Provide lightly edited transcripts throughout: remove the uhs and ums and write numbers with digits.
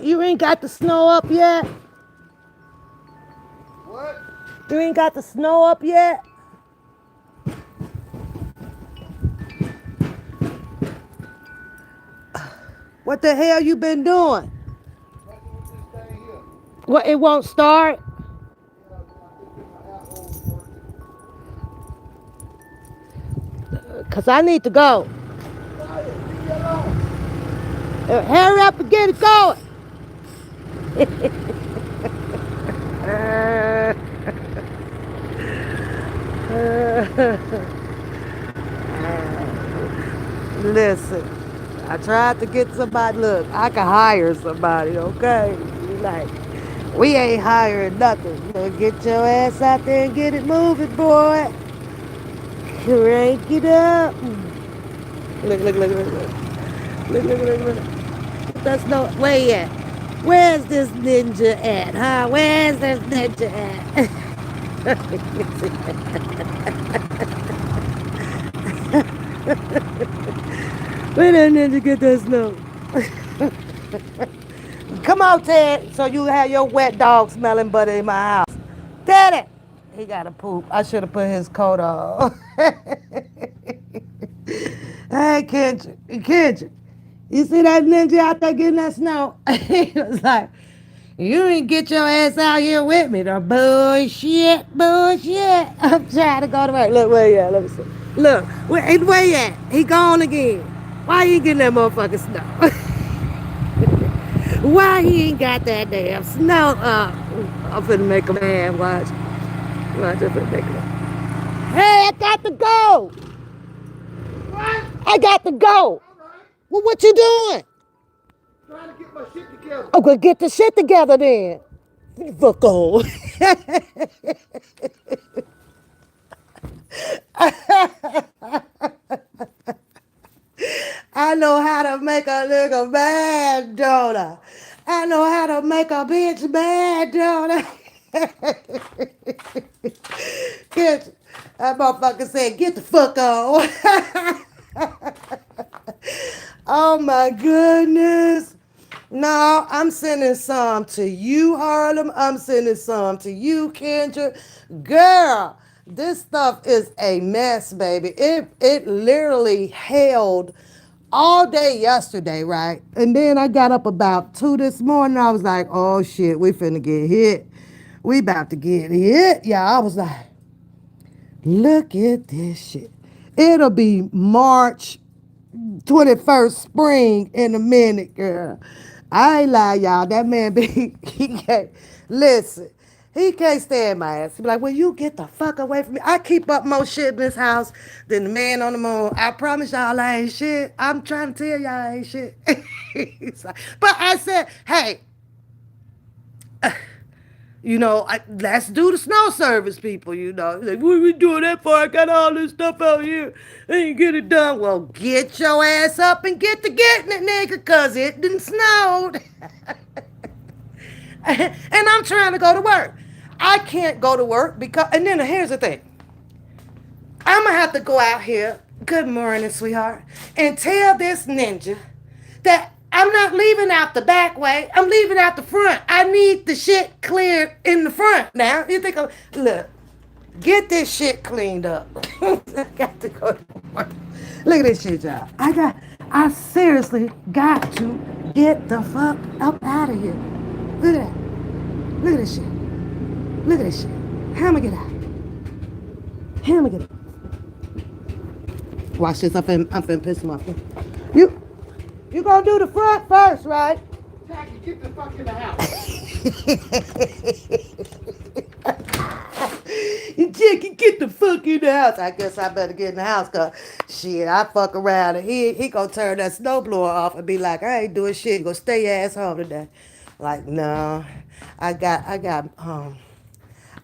You ain't got the snow up yet? What? You ain't got the snow up yet? What the hell you been doing? Nothing with this thing here. What, it won't start? Yeah, I think my Apple working. Cause I need to go. Quiet, leave me alone. Hurry up and get it going. Listen, I tried to get somebody. Look, I can hire somebody, okay? You like, we ain't hiring nothing. So get your ass out there and get it moving, boy. Crank it up. Look, look, look, look, look. Look, look, look, look. That's no, where you at? Where's this ninja at, huh? Where's this ninja at? Where that ninja get that snow? Come on, Ted, so you have your wet dog smelling butter in my house. Teddy! He got to poop. I should have put his coat on. Hey, Kendrick. You see that ninja out there getting that snow? He was like, you didn't get your ass out here with me. The bullshit. I'm trying to go to work. Look, where you at? Let me see. Look, where you at? He gone again. Why you getting that motherfucking snow? Why he ain't got that damn snow up? I'm finna make a man watch. I'm finna make him. Hey, I got to go. What? I got to go. All right. Well, what you doing? Trying to get my shit together. Okay, get the shit together then. Fuck on. I know how to make a nigga mad, don't I? I know how to make a bitch mad, don't I? Get, that motherfucker said, get the fuck on. Oh my goodness. No, I'm sending some to you, Harlem. I'm sending some to you, Kendra. Girl, this stuff is a mess, baby. It literally held all day yesterday, right? And then I got up about 2 this morning. I was like, oh shit, we finna get hit. We about to get hit. Yeah, I was like, look at this shit. It'll be March 21st spring in a minute, girl. I ain't lie, y'all. That man be, he can't, listen, he can't stand my ass. He be like, well, you get the fuck away from me. I keep up more shit in this house than the man on the moon. I promise y'all I ain't shit. I'm trying to tell y'all I ain't shit. But I said, hey, let's do the snow service, people, Like, what are we doing that for? I got all this stuff out here. I ain't get it done. Well, get your ass up and get to getting it, nigga, because it done snowed. And I'm trying to go to work. I can't go to work because, and then here's the thing. I'm going to have to go out here, good morning, sweetheart, and tell this ninja that I'm not leaving out the back way. I'm leaving out the front. I need the shit cleared in the front now. You think look, get this shit cleaned up. I got to go to work. Look at this shit, y'all. I seriously got to get the fuck up out of here. Look at that. Look at this shit. Look at this shit. How am I get out? How am I get out? Watch this. I'm finna piss him off. You gonna do the front first, right? Jackie, get the fuck in the house. Jackie, get the fuck in the house. I guess I better get in the house because shit, I fuck around and he gonna turn that snowblower off and be like, I ain't doing shit. You gonna stay your ass home today. Like, no. I got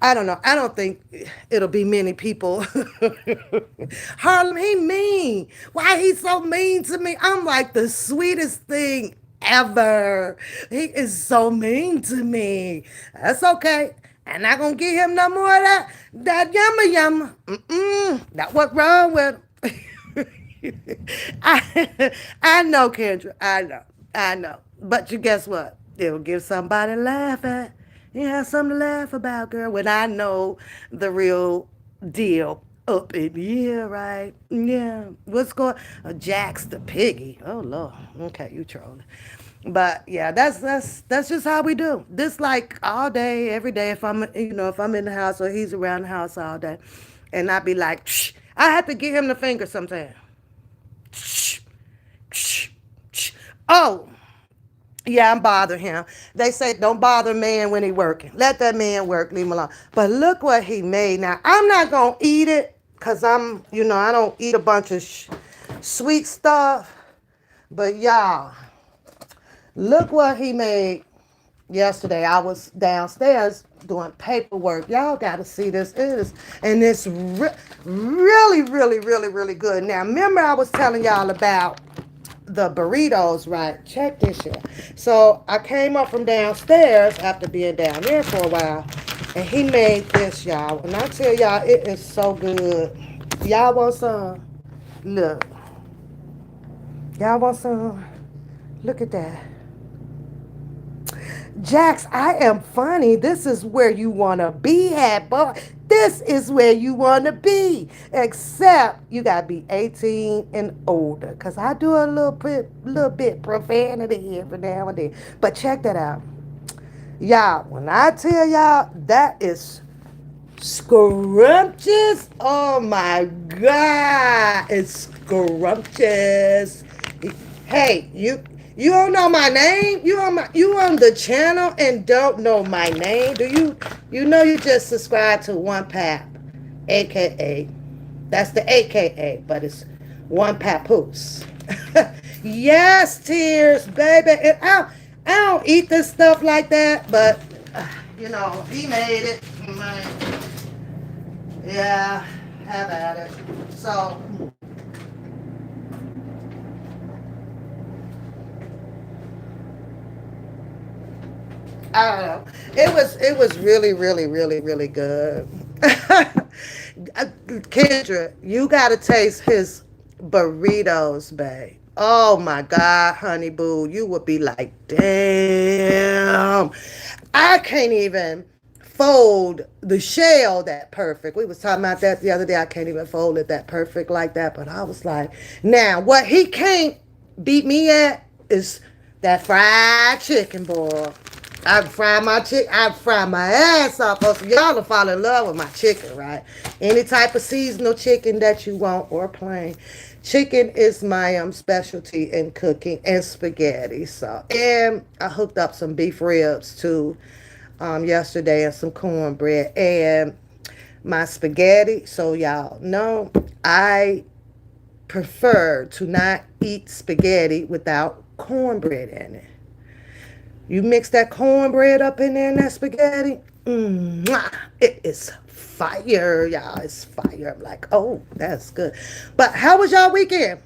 I don't know. I don't think it'll be many people. Harlem, he mean. Why he so mean to me? I'm like the sweetest thing ever. He is so mean to me. That's okay. I'm not gonna give him no more of that yumma yumma. That what wrong with him. I know, Kendra. I know. I know. But you guess what? It'll give somebody a laugh at. You have something to laugh about, girl. When I know the real deal up in here, right? Yeah. What's going? Jax the piggy. Oh Lord. Okay, you trolling. But yeah, that's just how we do. This like all day, every day. If I'm in the house or he's around the house all day, and I be like, shh, I have to give him the finger sometimes. Shh, shh, shh. Oh, yeah, I'm bothering him. They say don't bother a man when he working. Let that man work, leave him alone. But look what he made. Now, I'm not going to eat it because I don't eat a bunch of sweet stuff. But y'all, look what he made yesterday. I was downstairs doing paperwork. Y'all got to see this. And it's really, really, really, really good. Now, remember I was telling y'all about the burritos, right? Check this shit. So I came up from downstairs after being down there for a while, and he made this, y'all. And I tell y'all, it is so good. Y'all want some? Look, y'all want some? Look at that. Jax, I am funny. This is where you want to be at, boy. This is where you want to be. Except you got to be 18 and older. Because I do a little bit profanity every now and then. But check that out. Y'all, when I tell y'all that is scrumptious, oh my God. It's scrumptious. Hey, you don't know my name? You on the channel and don't know my name? Do you know you just subscribed to One Pap, aka that's the AKA, but it's One Papoose. Yes, tears, baby. I don't eat this stuff like that, but he made it. Man, yeah, have at it. So I don't know. It was really, really, really, really good. Kendra, you gotta taste his burritos, babe. Oh my God, honey boo, you would be like, damn. I can't even fold the shell that perfect. We was talking about that the other day. I can't even fold it that perfect like that. But I was like, now what he can't beat me at is that fried chicken, boy. I fry my ass off. So y'all will fall in love with my chicken, right? Any type of seasonal chicken that you want or plain. Chicken is my specialty in cooking and spaghetti. So and I hooked up some beef ribs too yesterday and some cornbread and my spaghetti. So y'all know I prefer to not eat spaghetti without cornbread in it. You mix that cornbread up in there in that spaghetti. It is fire, y'all. It's fire. I'm like, oh, that's good. But how was y'all weekend?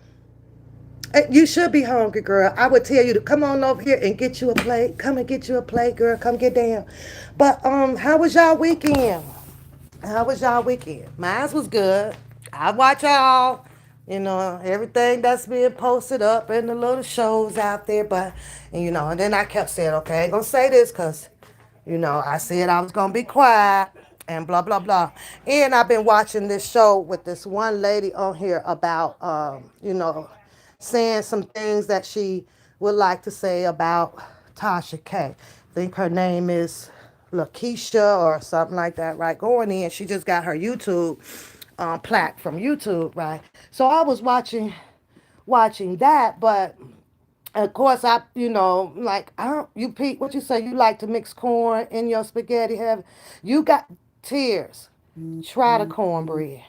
You should be hungry, girl. I would tell you to come on over here and get you a plate. Come and get you a plate, girl. Come get down. But how was y'all weekend? How was y'all weekend? Mine was good. I watch y'all, everything that's being posted up and the little shows out there. But, and then I kept saying, okay, I ain't gonna say this because, I said I was gonna be quiet and blah, blah, blah. And I've been watching this show with this one lady on here about, saying some things that she would like to say about Tasha K. I think her name is Lakeisha or something like that, right? Going in, she just got her YouTube plaque from YouTube, right? So I was watching that, but of course like I don't you Pete, what you say? You like to mix corn in your spaghetti? Have you got tears? Try the cornbread.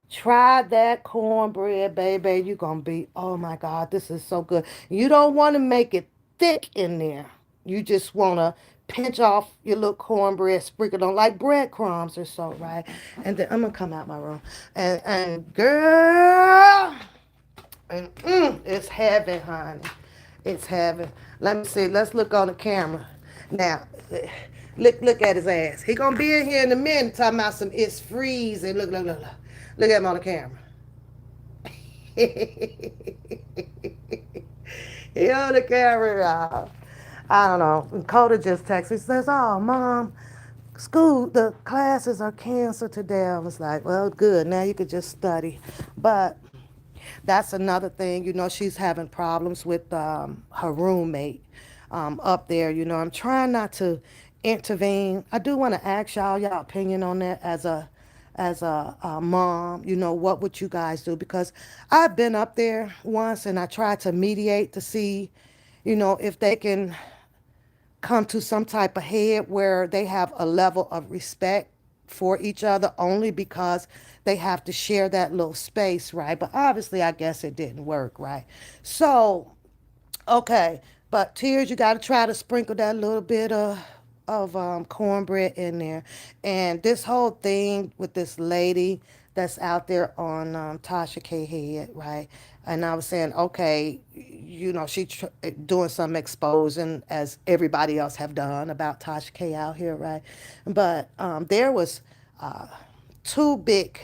Try that cornbread, baby. You're going to be, oh my God, this is so good. You don't want to make it thick in there. You just want to pinch off your little cornbread, sprinkle it on like breadcrumbs or so, right? And then I'm going to come out my room. And girl, and it's heaven, honey. It's heaven. Let me see. Let's look on the camera. Now, look at his ass. He gonna be in here in a minute talking about some it's freezing. Look. Look at him on the camera. He on the camera, y'all. I don't know. And Coda just texted. He says, "Oh, mom, school, the classes are canceled today." I was like, "Well, good. Now you could just study." But that's another thing. She's having problems with her roommate up there. I'm trying not to intervene. I do want to ask y'all opinion on that as a mom. What would you guys do? Because I've been up there once and I tried to mediate to see, if they can come to some type of head where they have a level of respect for each other only because they have to share that little space, right? But obviously, I guess it didn't work, right? So, okay, but Tears, you got to try to sprinkle that little bit of cornbread in there. And this whole thing with this lady that's out there on Tasha K head, right? And I was saying, okay, she doing some exposing as everybody else have done about Tasha K out here, right? But there was uh, two big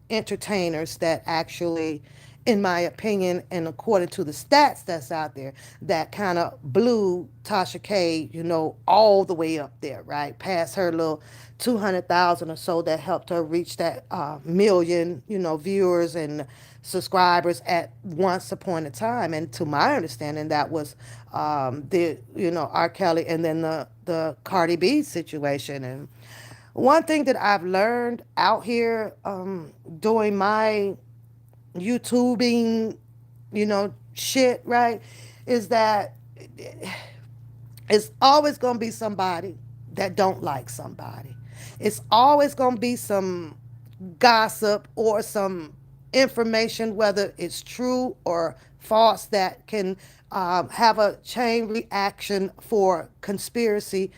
entertainers that actually, in my opinion, and according to the stats that's out there, that kind of blew Tasha K, all the way up there, right? Past her little 200,000 or so that helped her reach that million, viewers and subscribers at once upon a time. And to my understanding, that was R. Kelly and then the Cardi B situation. And one thing that I've learned out here doing my YouTubing, shit, right, is that it's always going to be somebody that don't like somebody. It's always going to be some gossip or some information, whether it's true or false, that can have a chain reaction for conspiracy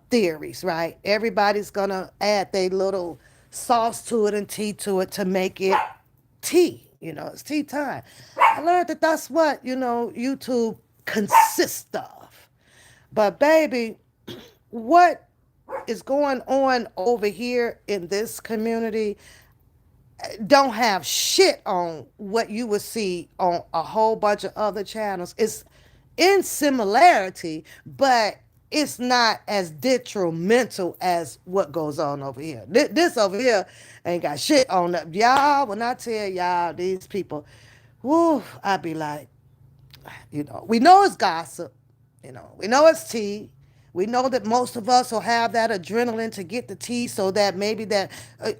theories, right? Everybody's going to add their little sauce to it and tea to it to make it tea. It's tea time. I learned that that's what, YouTube consists of. But, baby, what is going on over here in this community don't have shit on what you would see on a whole bunch of other channels. It's in similarity, but it's not as detrimental as what goes on over here. This over here ain't got shit on it. Y'all, when I tell y'all these people, whoo, I be like, we know it's gossip. We know it's tea. We know that most of us will have that adrenaline to get the tea so that maybe that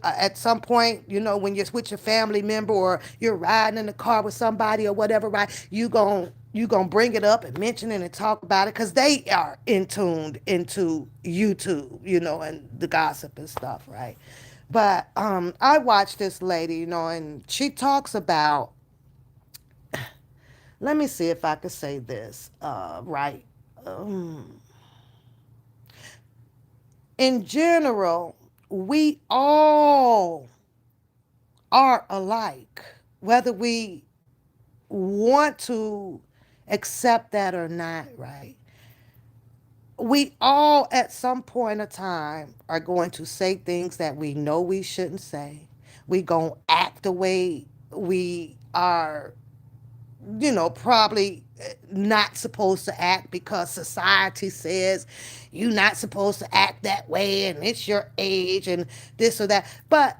at some point, when you're with your family member or you're riding in the car with somebody or whatever, right, you gonna bring it up and mention it and talk about it because they are in tuned into YouTube, and the gossip and stuff, right? But I watched this lady, and she talks about, let me see if I could say this right. In general, we all are alike, whether we want to accept that or not, right? We all, at some point of time, are going to say things that we know we shouldn't say. We going to act the way we are, probably not supposed to act because society says you're not supposed to act that way and it's your age and this or that. But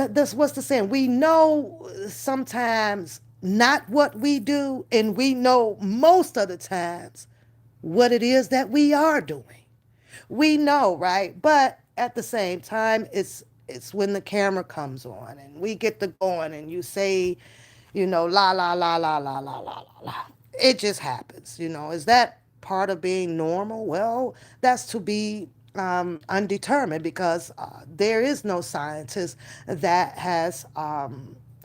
this what's the saying? We know sometimes not what we do, and we know most of the times what it is that we are doing. We know, right? But at the same time, it's when the camera comes on and we get to going and you say, la la la la la la la la la. It just happens. Is that part of being normal? Well, that's to be undetermined because there is no scientist that has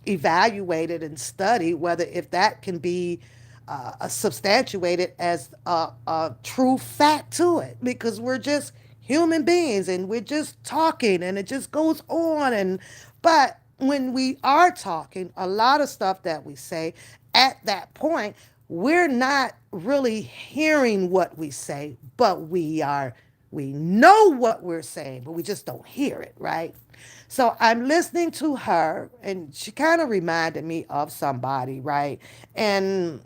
evaluated and studied whether if that can be substantiated as a true fact to it, because we're just human beings and we're just talking and it just goes on. And but when we are talking, a lot of stuff that we say at that point, we're not really hearing what we say, but we know what we're saying, but we just don't hear it, right? So I'm listening to her, and she kind of reminded me of somebody, right? And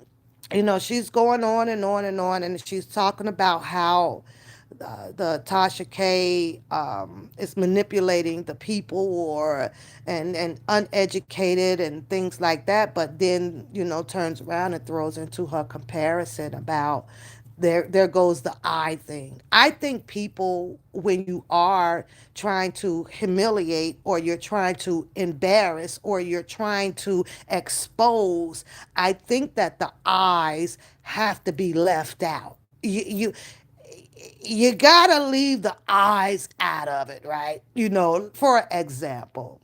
she's going on and on and on, and she's talking about how the Tasha K is manipulating the people, or and uneducated and things like that. But then turns around and throws into her comparison about there goes the I thing. I think people, when you are trying to humiliate or you're trying to embarrass or you're trying to expose, I think that the eyes have to be left out. You gotta leave the eyes out of it, right? For example,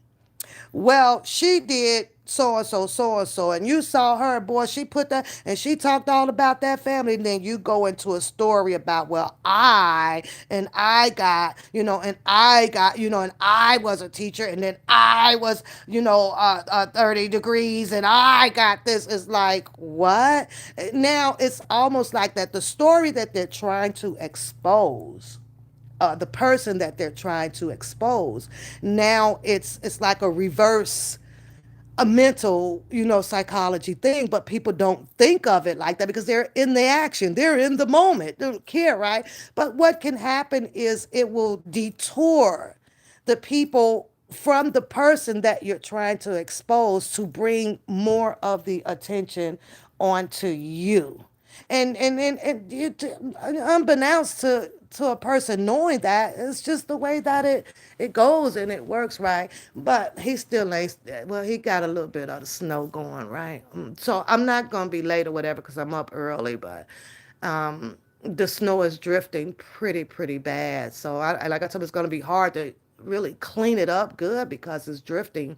well, she did so and so, and you saw her, boy. She put that, and she talked all about that family. And then you go into a story about, well, I got, and I got, and I was a teacher, and then I was, 30 degrees, and I got this. Is like, what? Now it's almost like that the story that they're trying to expose, the person that they're trying to expose. Now it's like a reverse, a mental, psychology thing, but people don't think of it like that because they're in the action, they're in the moment, they don't care, right? But what can happen is it will detour the people from the person that you're trying to expose to bring more of the attention onto you. And unbeknownst to a person knowing that, it's just the way that it goes and it works, right? But he still ain't, well, he got a little bit of the snow going, right? So I'm not gonna be late or whatever because I'm up early, but the snow is drifting pretty bad. So like I said, it's gonna be hard to really clean it up good because it's drifting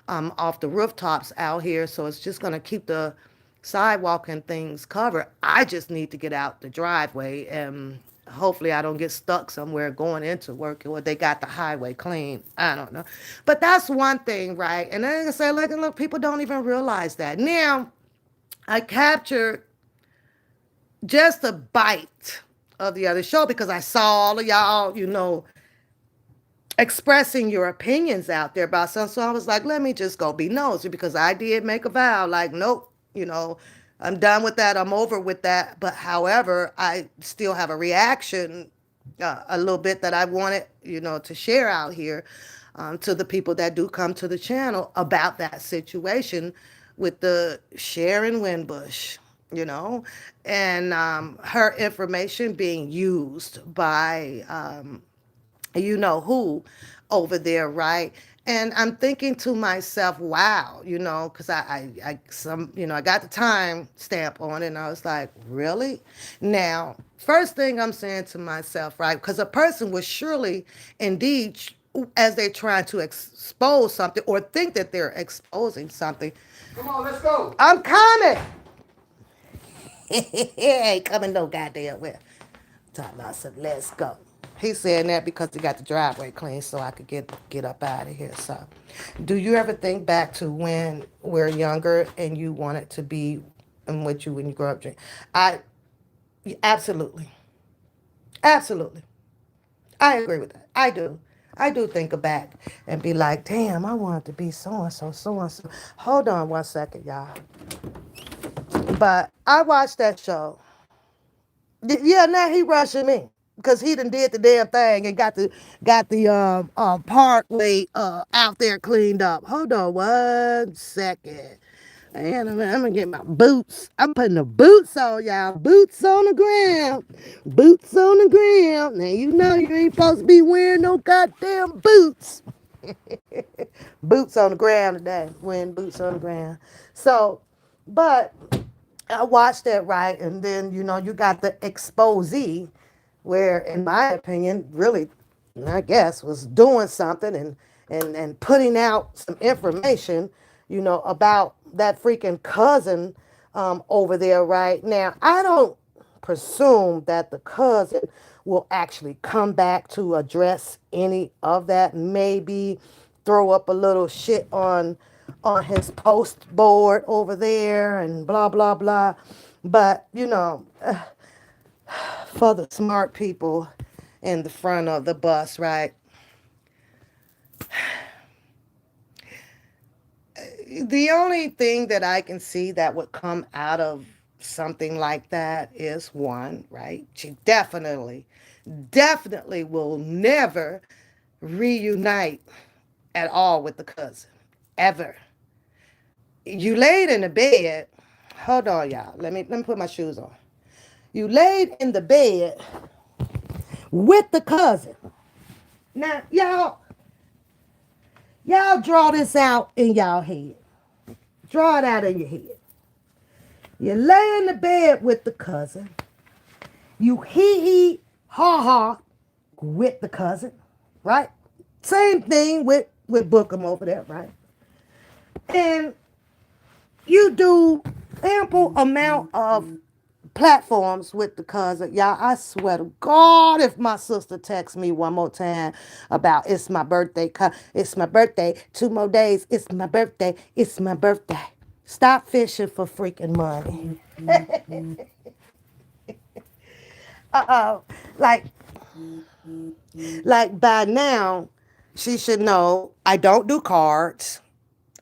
off the rooftops out here. So it's just going to keep the sidewalk and things covered. I just need to get out the driveway, and hopefully I don't get stuck somewhere going into work, or they got the highway clean. I don't know. But that's one thing, right? And then I say, look, people don't even realize that. Now, I captured just a bite of the other show because I saw all of y'all, expressing your opinions out there about something. So I was like, let me just go be nosy because I did make a vow. Like, nope, I'm done with that. I'm over with that. But however, I still have a reaction, a little bit that I wanted, to share out here to the people that do come to the channel about that situation with the Sharon Winbush, you know, and her information being used by who over there, right? And I'm thinking to myself, wow, because I got the time stamp on it, and I was like, really? Now, first thing I'm saying to myself, right? Because a person was surely, indeed, as they're trying to expose something or think that they're exposing something. Come on, let's go. I'm coming. Ain't coming no goddamn well. Talking about some, let's go. He's saying that because he got the driveway clean so I could get up out of here. So, do you ever think back to when we're younger and you wanted to be and what you when you grow up? I absolutely, absolutely, I agree with that. I do. I do think back and be like, damn, I wanted to be so and so, so and so. Hold on one second, y'all. But I watched that show. Yeah, now he rushing me because he done did the damn thing and got the parkway out there cleaned up. Hold on one second. And I'm gonna get my boots. I'm putting the boots on, y'all. Boots on the ground. Boots on the ground. Now you know you ain't supposed to be wearing no goddamn boots. Boots on the ground today. Wearing boots on the ground. So, but I watched that, right, and then you got the exposee where, in my opinion, really, I guess, was doing something and putting out some information, about that freaking cousin over there right now. I don't presume that the cousin will actually come back to address any of that. Maybe throw up a little shit on his post board over there and blah blah blah. But for the smart people in the front of the bus, right? The only thing that I can see that would come out of something like that is one, right? She definitely will never reunite at all with the cousin. Ever. You laid in the bed. Hold on, y'all. Let me put my shoes on. You laid in the bed with the cousin. Now, y'all draw this out in y'all head. Draw it out in your head. You lay in the bed with the cousin. You hee hee ha ha with the cousin, right? Same thing with Bookham over there, right? And you do ample amount of platforms with the cousin. Y'all, I swear to God, if my sister texts me one more time about it's my birthday, it's my birthday, 2 more days, it's my birthday, it's my birthday. Stop fishing for freaking money. Uh-oh. Like by now, she should know I don't do cards.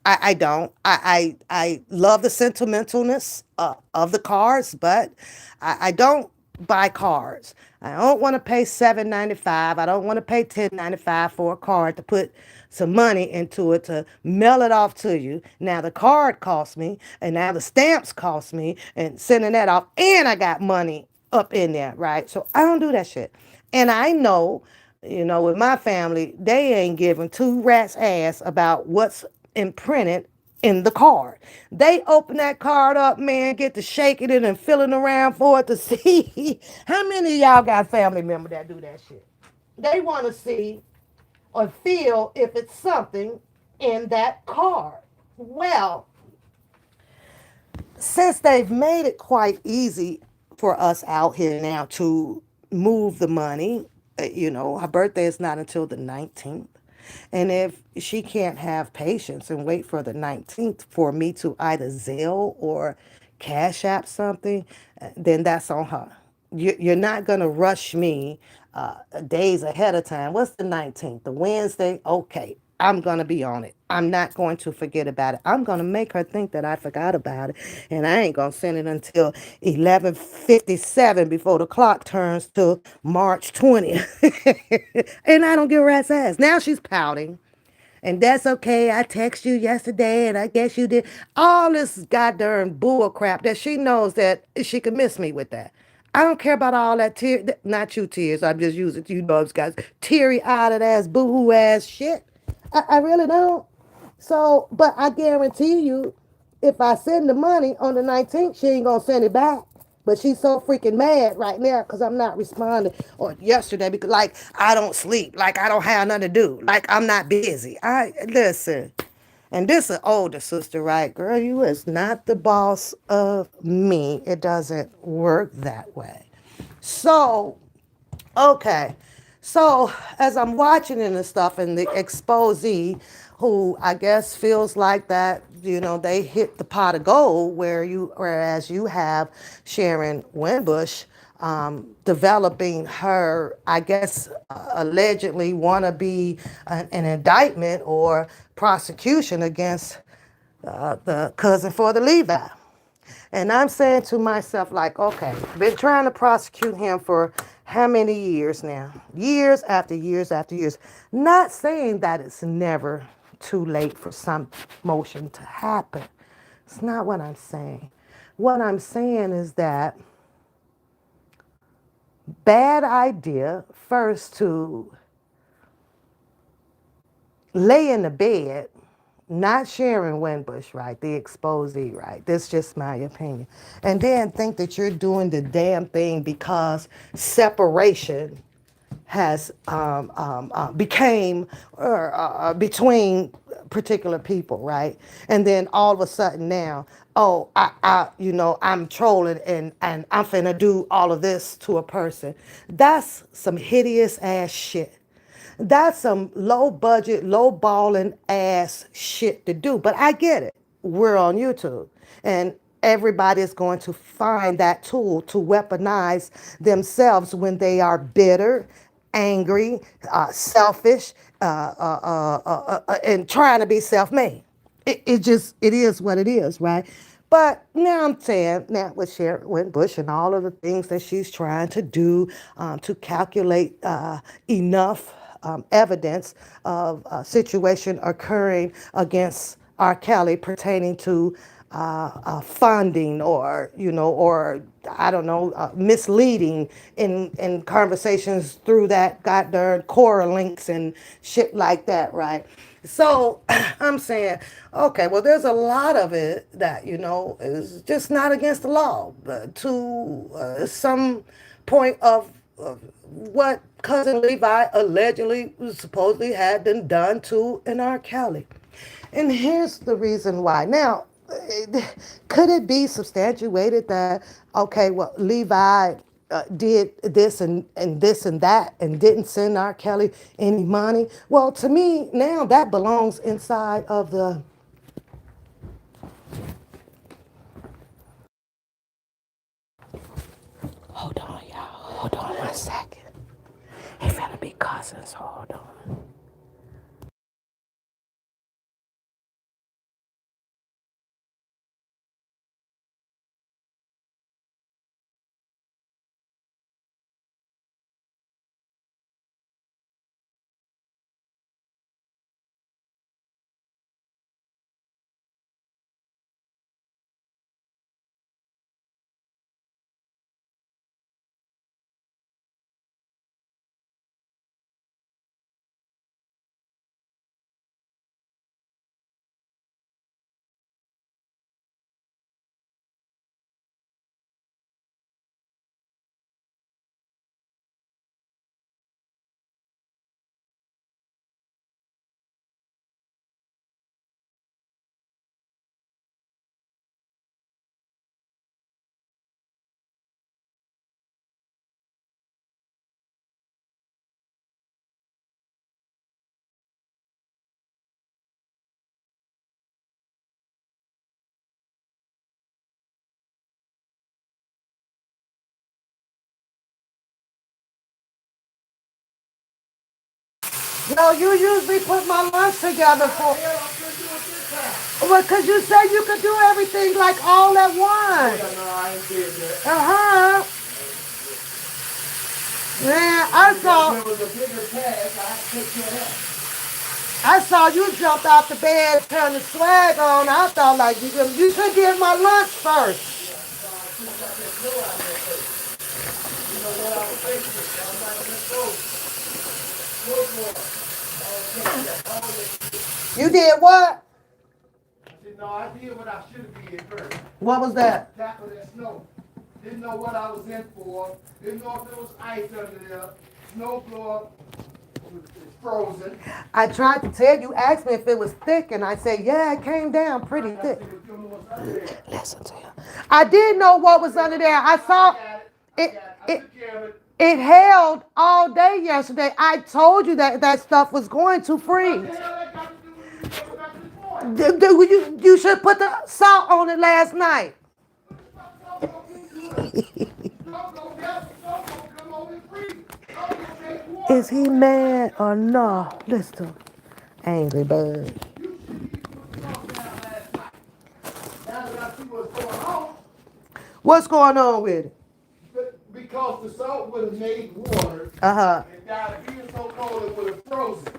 I don't. I love the sentimentalness of the cards, but I don't buy cards. I don't want to pay $7.95. I don't want to pay $10.95 for a card to put some money into it to mail it off to you. Now the card costs me, and now the stamps cost me, and sending that off, and I got money up in there, right? So I don't do that shit. And I know, with my family, they ain't giving two rats ass about what's imprinted in the card. They open that card up, man, get to shaking it and feeling around for it to see. How many of y'all got family members that do that shit? They want to see or feel if it's something in that card. Well, since they've made it quite easy for us out here now to move the money, her birthday is not until the 19th. And if she can't have patience and wait for the 19th for me to either Zelle or Cash App something, then that's on her. You're not going to rush me days ahead of time. What's the 19th? The Wednesday? Okay. I'm going to be on it. I'm not going to forget about it. I'm going to make her think that I forgot about it. And I ain't going to send it until 11:57 before the clock turns to March 20th. And I don't give a rat's ass. Now she's pouting. And that's okay. I texted you yesterday and I guess you did. All this goddamn bull crap that she knows that she could miss me with that. I don't care about all that tear, not you tears. I'm just using you know guys teary eyed ass boo-hoo ass shit. I really don't. So, but I guarantee you, if I send the money on the 19th, she ain't gonna send it back. But she's so freaking mad right now because I'm not responding. Or yesterday because like I don't sleep, like I don't have nothing to do, like I'm not busy. I listen. And this is older sister, right? Girl, you is not the boss of me. It doesn't work that way. So okay. So as I'm watching it and stuff, and the exposee, who I guess feels like that, they hit the pot of gold, whereas you have Sharon Winbush developing her, I guess, allegedly want to be an indictment or prosecution against the cousin for the Levi. And I'm saying to myself, like, okay, been trying to prosecute him for how many years now? Years after years after years. Not saying that it's never too late for some motion to happen. It's not what I'm saying. What I'm saying is that bad idea first to lay in the bed not sharing Winbush, right? The exposee, right? That's just my opinion. And then think that you're doing the damn thing because separation has became between particular people, right? And then all of a sudden now, oh, I'm trolling and I'm finna do all of this to a person. That's some hideous ass shit. That's some low budget, low balling ass shit to do. But I get it. We're on YouTube. And everybody is going to find that tool to weaponize themselves when they are bitter, angry, selfish, and trying to be self made. It is what it is, right? But now I'm saying, now with Sharon Bush and all of the things that she's trying to do to calculate enough evidence of a situation occurring against R. Kelly pertaining to funding or or I don't know, misleading in conversations through that goddamn Quora links and shit like that, right? So I'm saying, okay, well, there's a lot of it that is just not against the law, but to some point of what cousin Levi allegedly supposedly had been done to an R. Kelly. And here's the reason why. Now, could it be substantiated that, okay, well, Levi did this and this and that and didn't send R. Kelly any money? Well, to me, now that belongs inside of the. Hold on, y'all. Hold on 1 second. He finna be cousins. Hold on. No, you usually put my lunch together How the for. hell I'm gonna do it this time? Well, because you said you could do everything like all at Oh once. yeah, no, I ain't said that. Uh huh. Man, I mean, there was a bigger task. I had to take care of that. I saw you jump out the bed, turn the swag on. I thought like you should get my lunch first. Yeah, no, I should have got that snow out of there first. You know what I was thinking? I was like, let's go. Snow for all take that, all that shit. You did what? I said, no, I did what I should have did first. What was that? Tackle that snow. Didn't know what I was in for. Didn't know if there was ice under there. Snow blower was frozen. I tried to tell you. Asked me if it was thick, and I said, yeah, it came down I pretty got to thick. see what them was under there. Listen to him. I did know what was under there. I I saw got it. I got it. it. I It took care of it. it held all day yesterday. I told you that that stuff was going to What freeze. the hell that got to do with you going back to the point? You should put the salt on it last night. What the fuck snow gonna do to it? Snow gonna melt. Snow gonna come over and freeze. Snow gonna make water Is go he in the mad ice or under the no? snow. Listen to him. Angry bird. You should have put the snow down last night. Now that I see what's going on, What's going on with it? but because the salt would have made water, Uh-huh. and now it being so cold, it would have frozen.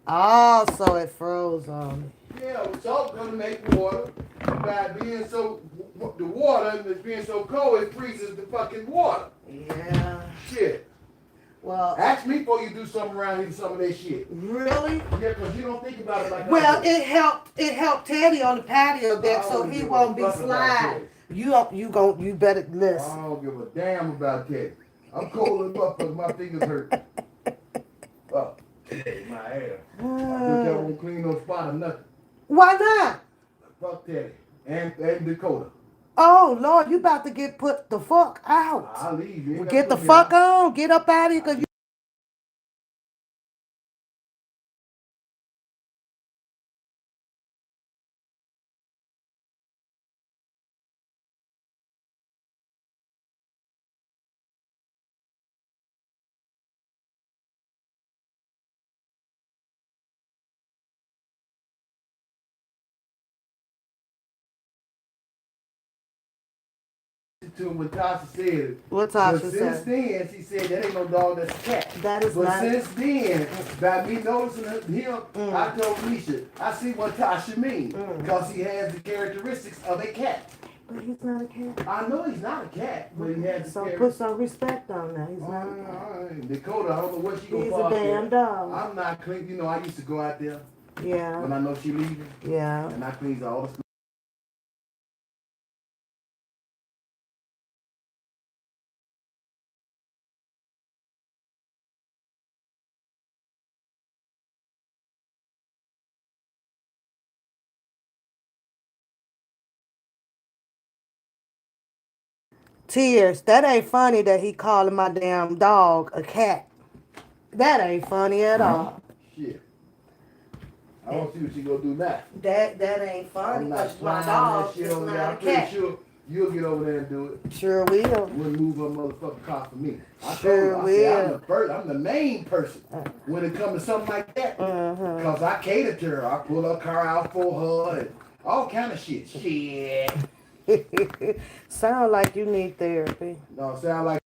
Oh, so it froze on me. Yeah, the salt gonna make water. By being so, the water is being so cold, it freezes the fucking water. Yeah. Shit. Well, Ask me before you do something around here, some of that shit. really? Yeah, because you don't think about it like I Well, do. it helped Teddy on the patio I deck, so don't he give a won't be fuck about slide. Teddy. You better I listen. don't give a damn about Teddy. I'm cold as motherfucker. My fingers hurt. Fuck. My ass. I bet y'all won't clean no spot or nothing. Why not? Fuck Teddy. And Dakota. Oh Lord, you about to get put the fuck out. I'll leave. You Well, ain't got to get the put me fuck out. on. Get up out of here, I cause get to when Tasha said it. what But Tasha since said. then, she said that ain't no dog, that's a cat. That is But not. since then, by me noticing him, I Mm, told Nisha, I see what Tasha means. mm. Because he has the characteristics of a cat. But he's not a cat. I know he's not a cat, but he has the So put characteristics. some respect on that. He's not a cat. Alright. Dakota, I don't know what she gonna He's a park damn there. dog. I'm not clean. You know, I used to go out there when Yeah, I know she leaving, yeah. and I cleans all the Tears. That ain't funny that he calling my damn dog a cat. That ain't funny at all. shit. I don't see what she gonna do now. That ain't funny I'm because not my trying that dog shit is over there. not a I'm pretty cat. sure you'll get over there and do it. Sure will. Wouldn't move her motherfucking car for me. I told her, Sure I said, I'm will. the first, I'm the main person when it comes to something like that. Uh-huh. Cause I cater to her. I pull her car out for her and all kind of shit. Shit. Sound like you need therapy. No, sound like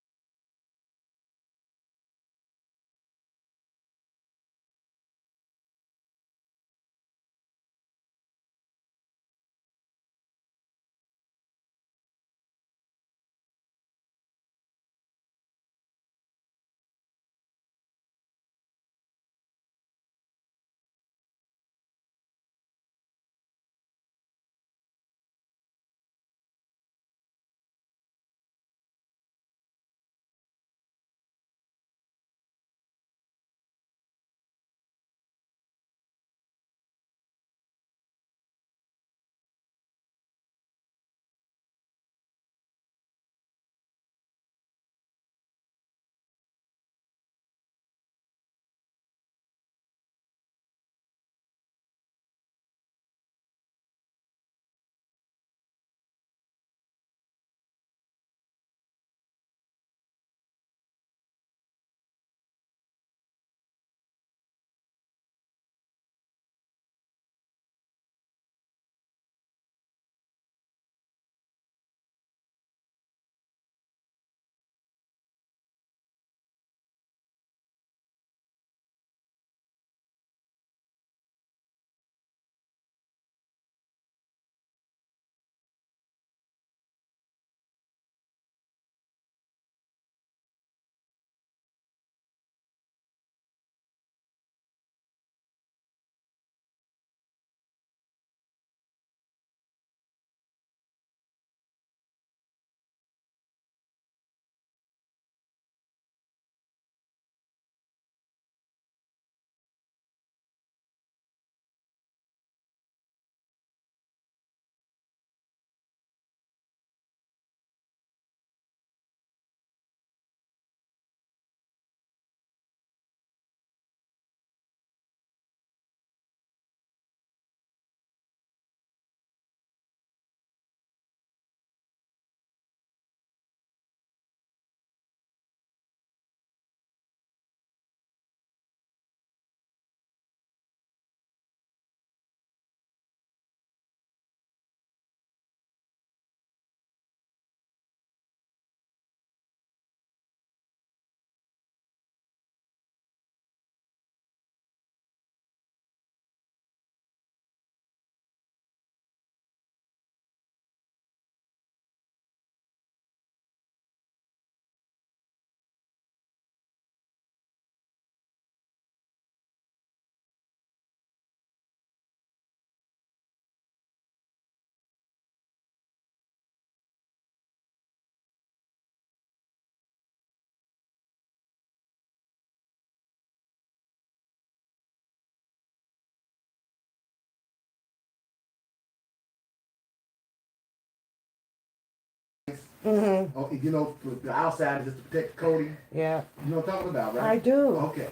Mm-hmm. Oh, you know, the outside is just to protect the coating. Yeah. You know what I'm talking about, right? I do. Okay.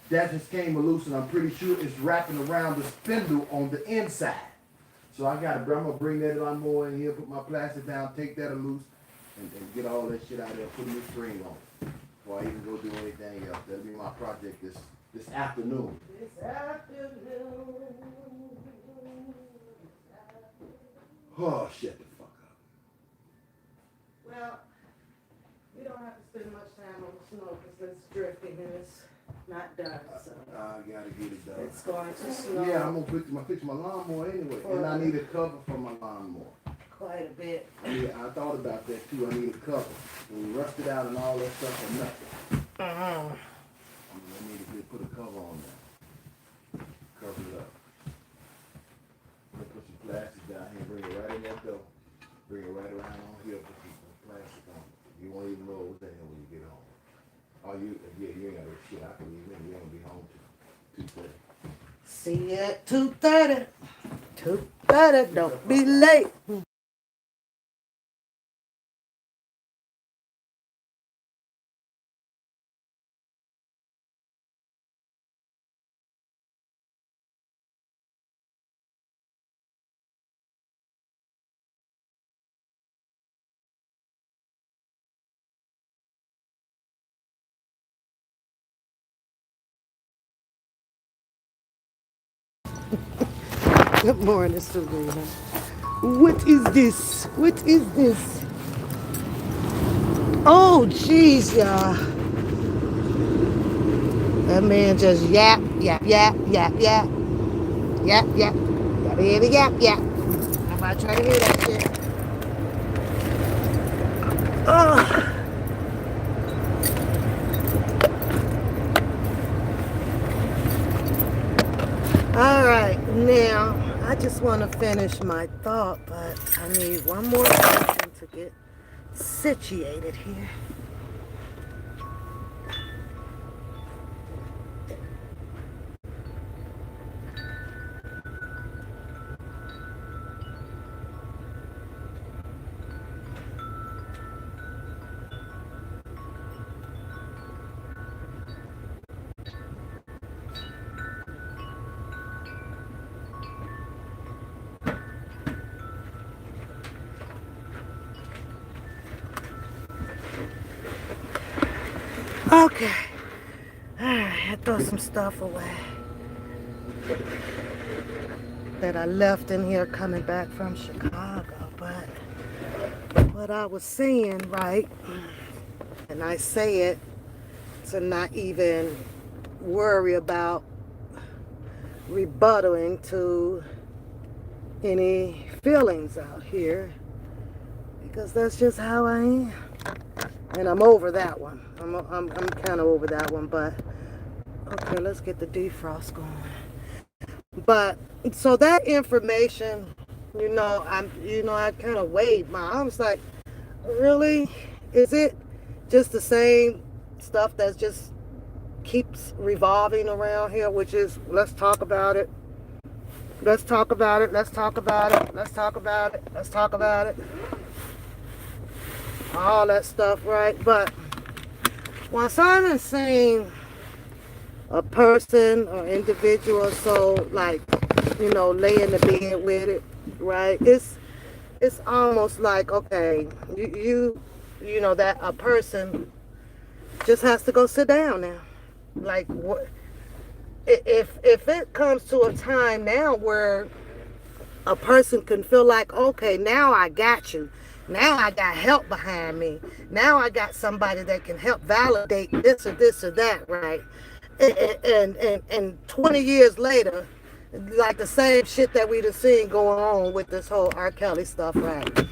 That just came loose, and I'm pretty sure it's wrapping around the spindle on the inside. So I'm gonna bring that lawnmower in here, put my plastic down, take that loose, and get all that shit out of there, put a new spring on it. Before I even go do anything else. That'll be my project this afternoon. This afternoon. Oh, shut the fuck up. Well, we don't have to spend much time on the snow because it's drifting and it's not done. So I gotta get it done. it's going to snow. Yeah, I'm gonna fix my lawnmower anyway, and I need a cover for my lawnmower. Quite a bit. Yeah, I thought about that too. I need a cover. We rusted out and all that stuff for nothing. I need to put a cover on that. Cover it up. I'm gonna put some plastic down here, bring it right in that door. Bring it right around on here, put some plastic on it. You won't even know what's in there when you get home. Oh, you ain't got no shit. I can leave in. You ain't gonna be home till 2:30. See you at 2:30. 2:30. Don't be late. Good morning, Serena. What is this? What is this? Oh, jeez, y'all. That man just yap, yap, yap, yap, yap, yap, yap, yap, baby, yap, yap. Nobody trying to hear that shit. Oh, all right. Now, I just want to finish my thought, but I need one more second to get situated here. Okay. All right, I throw some stuff away that I left in here coming back from Chicago. But what I was saying, right, and I say it to not even worry about rebuttaling to any feelings out here because that's just how I am. And I'm over that one. I'm kind of over that one, but okay, let's get the defrost going. But so that information, I kind of weighed my arms like, really? Is it just the same stuff that just keeps revolving around here, which is let's talk about it. Let's talk about it. Let's talk about it. Let's talk about it. Let's talk about it. All that stuff, right? But when Simon's saying a person or individual, so like, lay in the bed with it, right? It's almost like, okay, that a person just has to go sit down now. Like, what if it comes to a time now where a person can feel like, okay, now I got you. Now I got help behind me. Now I got somebody that can help validate this or that, right? And 20 years later, like the same shit that we done seen going on with this whole R. Kelly stuff, right?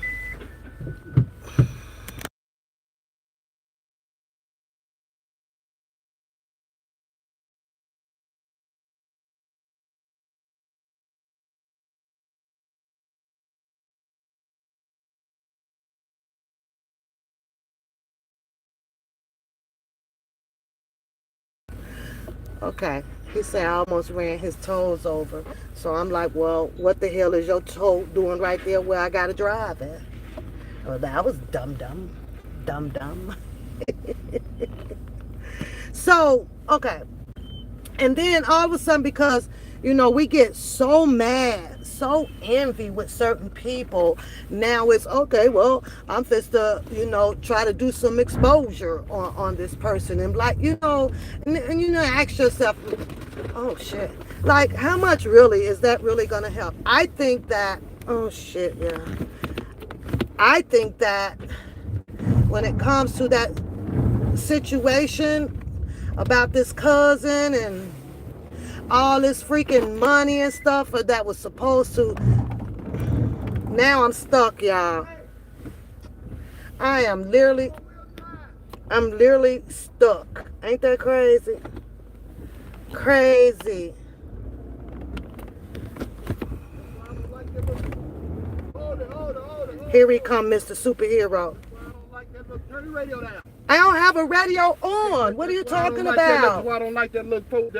Okay. He said I almost ran his toes over. So I'm like, well, what the hell is your toe doing right there where I got to drive at? Well, that was dumb, dumb, dumb, dumb. So, okay. And then all of a sudden, because, we get so mad, so envy with certain people, now it's okay, well, I'm just to, try to do some exposure on this person. And like, and ask yourself, oh shit, like, how much really is that really going to help? I think that, oh shit, yeah. I think that when it comes to that situation about this cousin and all this freaking money and stuff that was supposed to, now I'm stuck, y'all. I am literally, I'm literally stuck. Ain't that crazy? Crazy. Here he come, Mr. Superhero. I don't have a radio on. What are you talking about? I don't like that little poke.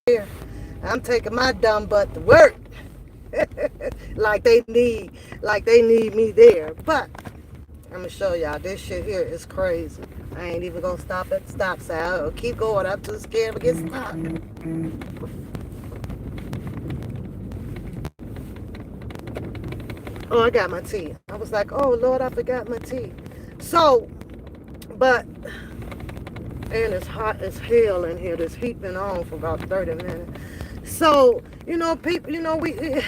Here, I'm taking my dumb butt to work. like they need me there. But I'm gonna show y'all this shit here is crazy. I ain't even gonna stop at the stop sign. I'll keep going. I'm too scared to get stopped. Oh, I got my tea. I was like, oh Lord, I forgot my tea. So, but and it's hot as hell in here. This heat been on for about 30 minutes. So, people, we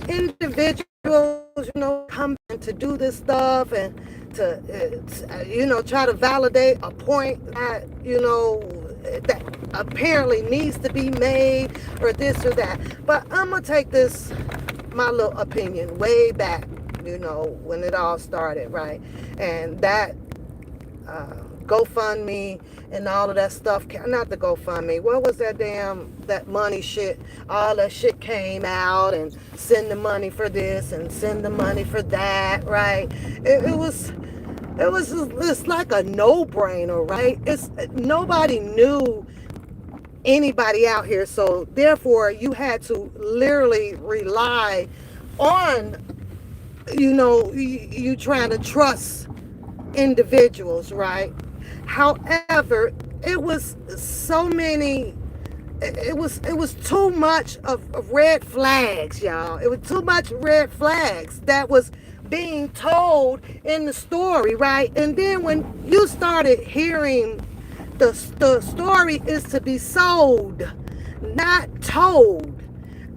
individuals, come to do this stuff and to try to validate a point that, that apparently needs to be made or this or that. But I'm going to take this, my little opinion, way back, when it all started, right? And that GoFundMe and all of that stuff, not the GoFundMe, what was that money shit, all that shit came out, and send the money for this and send the money for that, right? It's like a no-brainer, right? It's nobody knew anybody out here, so therefore you had to literally rely on, you trying to trust individuals, right? However, it was so many, it was too much of red flags, y'all. It was too much red flags that was being told in the story, right? And then when you started hearing the story is to be sold, not told.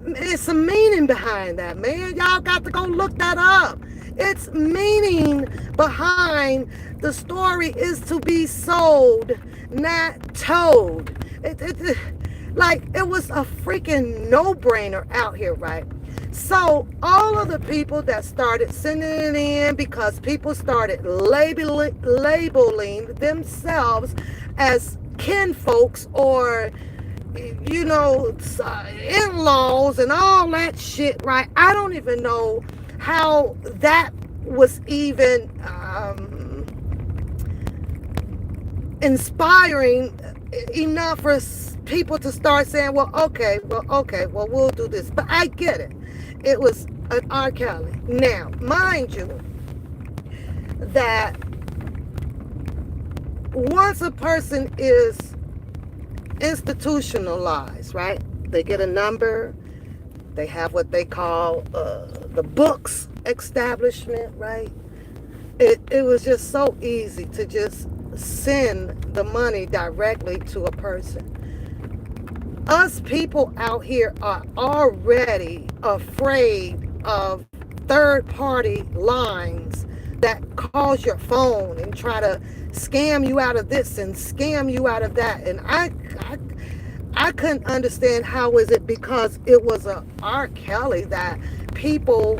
It's a meaning behind that, man. Y'all got to go look that up. It's meaning behind the story is to be sold, not told. Like, it was a freaking no-brainer out here, right? So all of the people that started sending it in, because people started labeling themselves as kinfolks or in-laws and all that shit, right? I don't even know how that was even inspiring enough for people to start saying, well, okay, we'll do this. But I get it. It was an R. Kelly. Now, mind you, that once a person is institutionalized, right? They get a number. They have what they call the books establishment, right? It was just so easy to just send the money directly to a person. Us people out here are already afraid of third party lines that calls your phone and try to scam you out of this and scam you out of that. And I couldn't understand how is it because it was a R. Kelly that people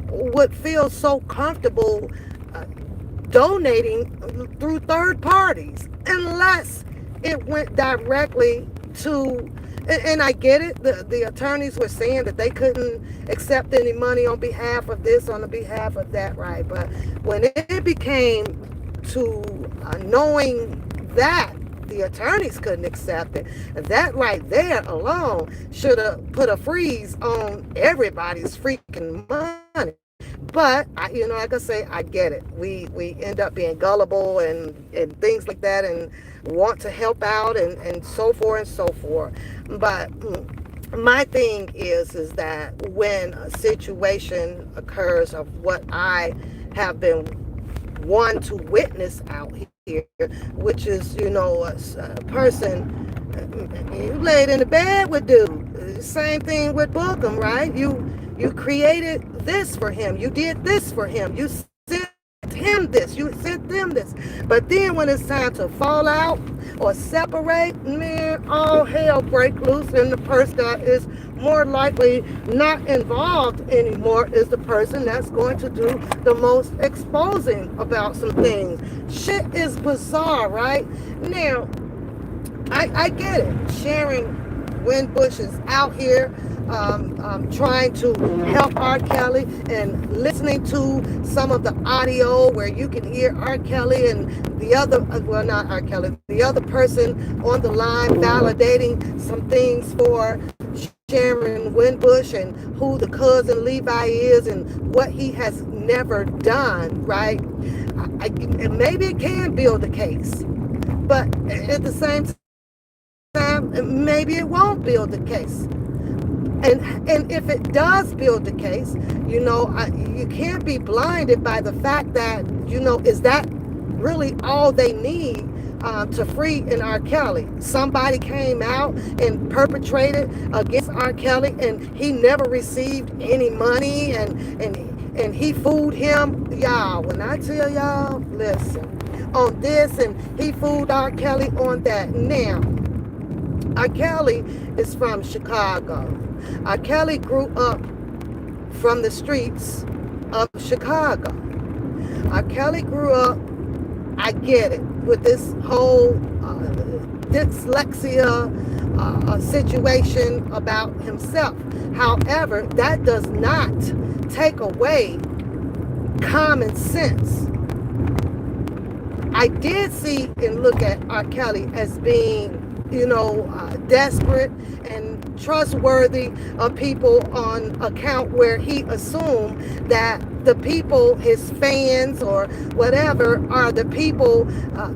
would feel so comfortable uh, donating through third parties unless it went directly to, and I get it, the attorneys were saying that they couldn't accept any money on behalf of this, on the behalf of that, right? But when it became to knowing that the attorneys couldn't accept it, that right there alone should have put a freeze on everybody's freaking money. But like I say, I get it. We end up being gullible and things like that, and want to help out and so forth and so forth. But my thing is that when a situation occurs of what I have been one to witness out here, which is a person you laid in the bed with dude. Same thing with Bookham, right? You created this for him. You did this for him. You sent him this. You sent them this. But then when it's time to fall out or separate, man, all hell break loose, and the person that is more likely not involved anymore is the person that's going to do the most exposing about some things. Shit is bizarre, right? Now, I get it. Sharing Winbush is out here trying to help R. Kelly and listening to some of the audio where you can hear R. Kelly and the other, well, not R. Kelly, the other person on the line validating some things for Sharon Winbush and who the cousin Levi is and what he has never done, right? Maybe it can build a case, but at the same time, maybe it won't build the case. And if it does build the case, you can't be blinded by the fact that, is that really all they need to free an R. Kelly? Somebody came out and perpetrated against R. Kelly, and he never received any money, and he fooled him. Y'all, when I tell y'all, listen, on this, and he fooled R. Kelly on that. Now, R. Kelly is from Chicago. R. Kelly grew up from the streets of Chicago. R. Kelly grew up, I get it, with this whole dyslexia situation about himself. However, that does not take away common sense. I did see and look at R. Kelly as being desperate and trustworthy of people on account where he assumed that the people, his fans or whatever, are the people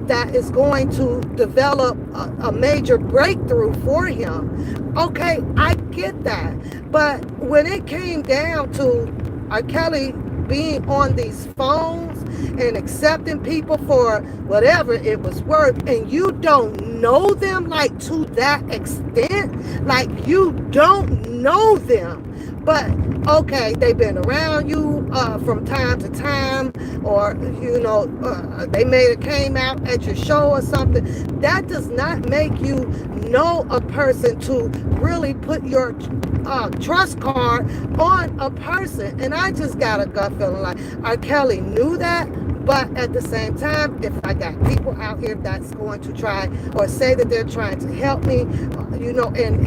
that is going to develop a major breakthrough for him. Okay, I get that. But when it came down to R. Kelly being on these phones and accepting people for whatever it was worth, and you don't know them, like, to that extent, like, you don't know them, but okay, they've been around you from time to time, or they came out at your show or something. That does not make you know a person to really put your trust card on a person. And I just got a gut feeling like R. Kelly knew that. But at the same time, if I got people out here that's going to try or say that they're trying to help me, and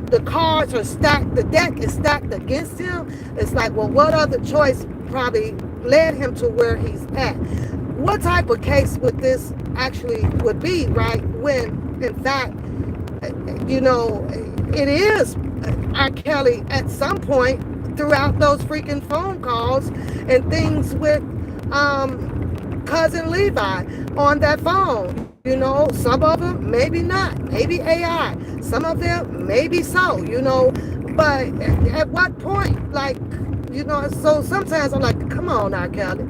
the cards are stacked, the deck is stacked against him, it's like, well, what other choice probably led him to where he's at? What type of case would this actually would be, right? When, in fact, it is R. Kelly at some point throughout those freaking phone calls and things with cousin Levi on that phone. Some of them maybe not, maybe AI. Some of them maybe so. But at what point, like, so sometimes I'm like, come on now, Kelly.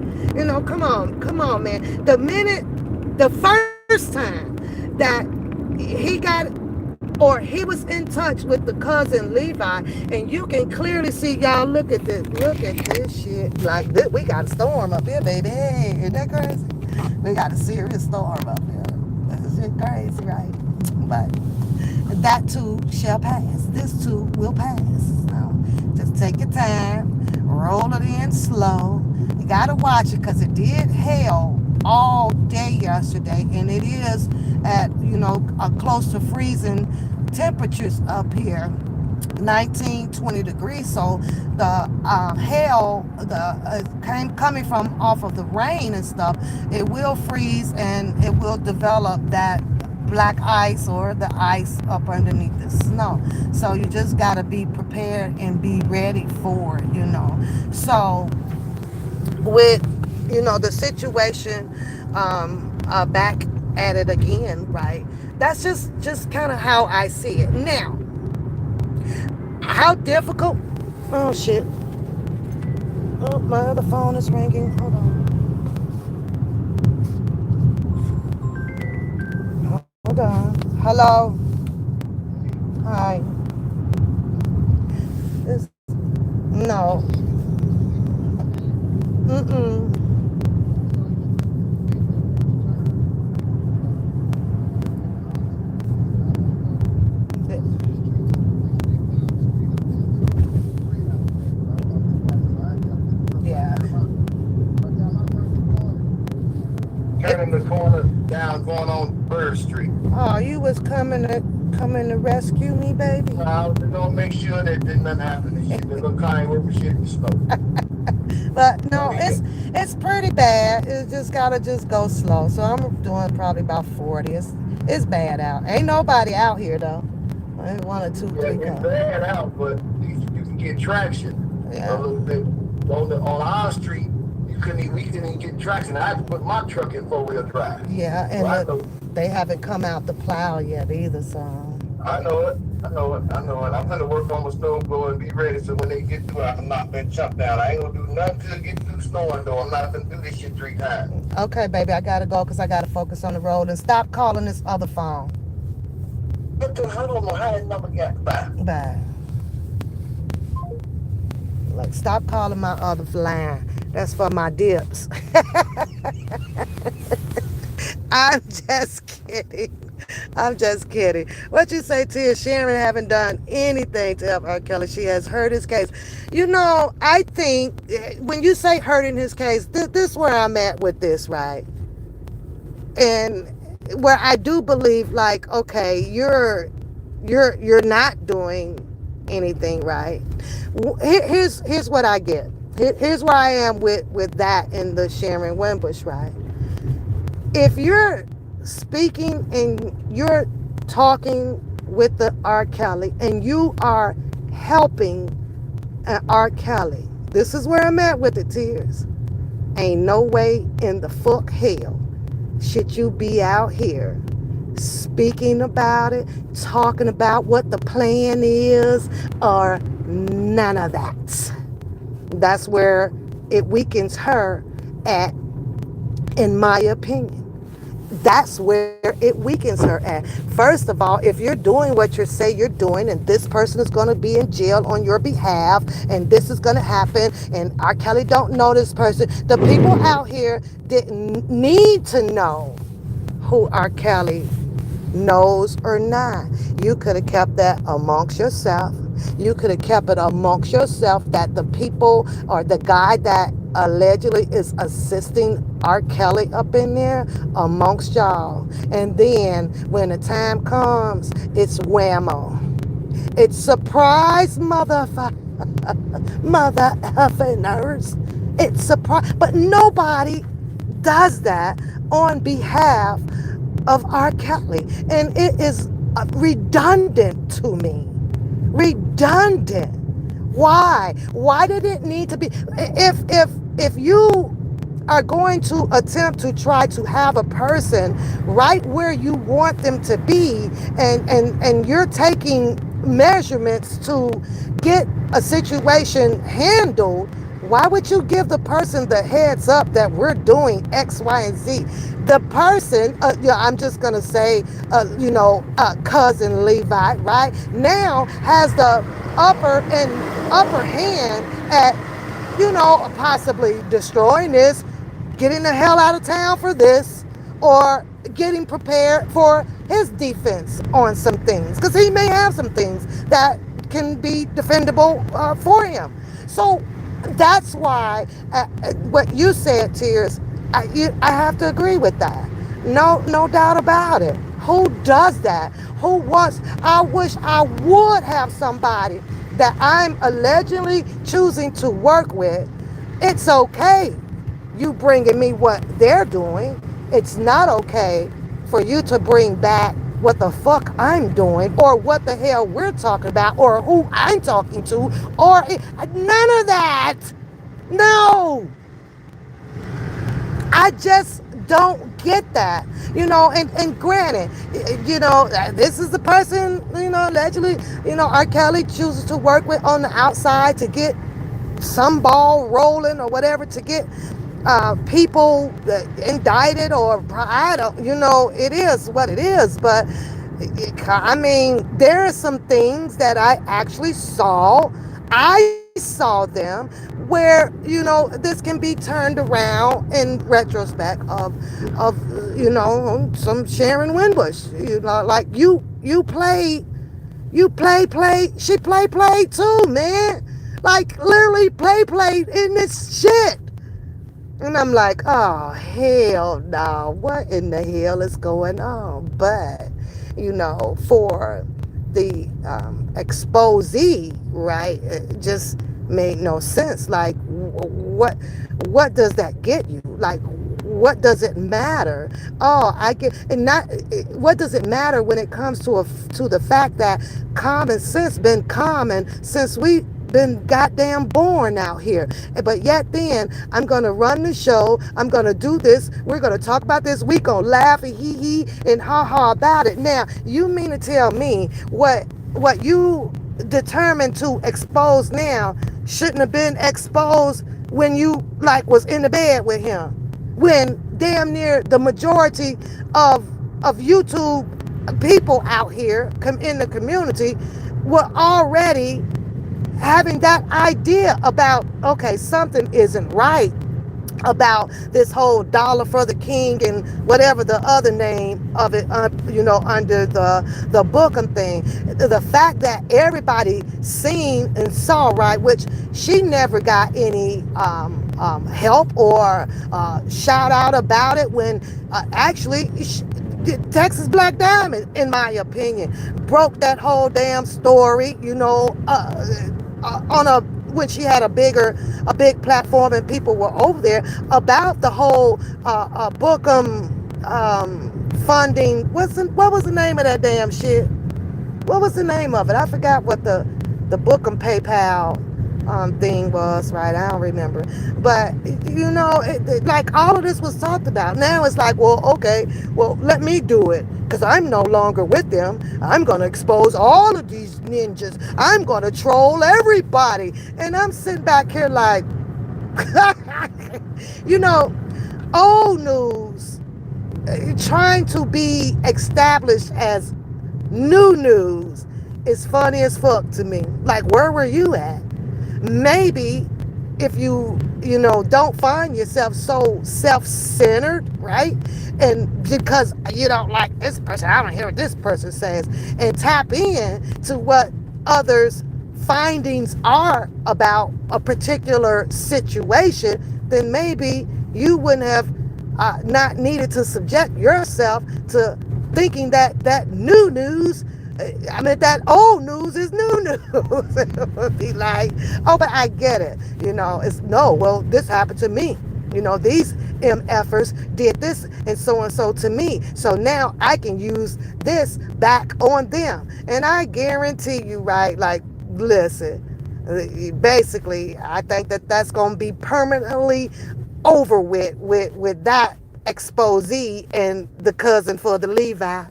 Come on, man. The first time that he got or he was in touch with the cousin Levi, and you can clearly see, y'all. Look at this shit. Like this, we got a storm up here, baby. Hey, isn't that crazy? We got a serious storm up here. This is crazy, right? But that too shall pass. This too will pass. So just take your time, roll it in slow. You gotta watch it because it did hail all day yesterday, and it is at close to freezing temperatures up here. 19, 20 degrees. So the hail, the came coming from off of the rain and stuff, it will freeze and it will develop that black ice or the ice up underneath the snow. So you just got to be prepared and be ready for it. So with the situation, back at it again, right? That's just kind of how I see it now. How difficult? Oh shit! Oh, my other phone is ringing. Hold on. Hold on. Hello. Hi. It's, no. Mm-mm. Yeah. Turning the corner down, going on Bird Street. Oh, you was coming to rescue me, baby. Well, they're gonna make sure that did nothing happen to shit. They're gonna kind of shit in the snow. But Don't no, even. it's pretty bad. It's just gotta just go slow. So I'm doing probably about 40. It's bad out. Ain't nobody out here though. Only one or two, Yeah, three it's cars. bad out, but at least you can get traction a Yeah. little bit. On our street, we couldn't even get traction. I had to put my truck in 4-wheel drive. Yeah, So and I know, they haven't come out the plow yet either. So I know it. I know it. I know it. I'm gonna work on my snow blower and be ready so when they get through, I'm not been chopped down. I ain't gonna do nothing till it get through snowing though. I'm not gonna do this shit 3 times. okay, baby, I gotta go because I gotta focus on the road and stop calling this other phone. What the hell? I don't know how that number got back. Bye. Like, stop calling my other line. That's for my dips. I'm just kidding. I'm just kidding. What you say, Tia? Sharon haven't done anything to help R. Kelly. She has hurt his case. I think when you say hurting his case, this is where I'm at with this, right? And where I do believe, like, okay, you're not doing anything right. Here's what I get. Here's where I am with that in the Sharon Wimbush, right? If you're speaking and you're talking with the R. Kelly and you are helping R. Kelly, this is where I'm at with the tears. Ain't no way in the fuck hell should you be out here speaking about it, talking about what the plan is, or none of that. That's where it weakens her at, in my opinion. That's where it weakens her at. First of all, if you're doing what you say you're doing, and this person is going to be in jail on your behalf, and this is going to happen, and R. Kelly don't know this person, the people out here didn't need to know who R. Kelly knows or not. You could have kept that amongst yourself. You could have kept it amongst yourself that the people or the guy that allegedly is assisting R. Kelly up in there amongst y'all. And then when the time comes, it's whammo. It's surprise, mother effingers. It's surprise, but nobody does that on behalf of R. Kelly, and it is redundant to me. Redundant. Why? Why did it need to be? If you are going to attempt to try to have a person right where you want them to be, and you're taking measurements to get a situation handled, why would you give the person the heads up that we're doing X, Y, and Z? The person, yeah, I'm just gonna say, cousin Levi, right now has the upper hand at, possibly destroying this, getting the hell out of town for this, or getting prepared for his defense on some things, because he may have some things that can be defendable for him. So that's why what you said, Tears, I have to agree with that. No, no doubt about it. Who does that? Who wants? I wish I would have somebody that I'm allegedly choosing to work with. It's okay you bringing me what they're doing. It's not okay for you to bring back what the fuck I'm doing, or what the hell we're talking about, or who I'm talking to, or none of that. No, I just don't get that. And granted, this is the person, allegedly, R. Kelly chooses to work with on the outside to get some ball rolling or whatever, to get people indicted, or I don't, it is what it is. But I mean, there are some things that I actually saw. I saw them where, this can be turned around in retrospect of some Sharon Winbush. Like you play, she play too, man. Like literally play in this shit. And I'm like, oh, hell no. What in the hell is going on? But, for the exposee, right, it just made no sense. Like, what does that get you? Like, what does it matter? Oh, I get, and not, what does it matter when it comes to the fact that common sense been common since we been goddamn born out here. But yet then I'm gonna run the show, I'm gonna do this, we're gonna talk about this, we gonna laugh and hee and ha ha about it. Now you mean to tell me what you determined to expose now shouldn't have been exposed when you like was in the bed with him, when damn near the majority of YouTube people out here in the community were already having that idea about, okay, something isn't right about this whole dollar for the king and whatever the other name of it, under the bookham thing. The fact that everybody seen and saw, right, which she never got any help or shout out about it, when actually Texas Black Diamond, in my opinion, broke that whole damn story, on a when she had a big platform and people were over there, about the whole Bookham funding. What was the name of that damn shit? What was the name of it? I forgot what the Bookham PayPal thing was, right? I don't remember. But, like all of this was talked about. Now it's like, well, okay, well, let me do it. Because I'm no longer with them. I'm going to expose all of these ninjas. I'm going to troll everybody. And I'm sitting back here like, you know, old news trying to be established as new news is funny as fuck to me. Like, where were you at? Maybe if don't find yourself so self-centered, right? And because you don't like this person, I don't hear what this person says, and tap in to what others' findings are about a particular situation, then maybe you wouldn't have not needed to subject yourself to thinking that new news, I mean, that old news is new news. It would be like, oh, but I get it. It's no, well, this happened to me. These MFers did this and so to me. So now I can use this back on them. And I guarantee you, right, like, listen, basically, I think that that's going to be permanently over with that expose and the cousin for the Levi.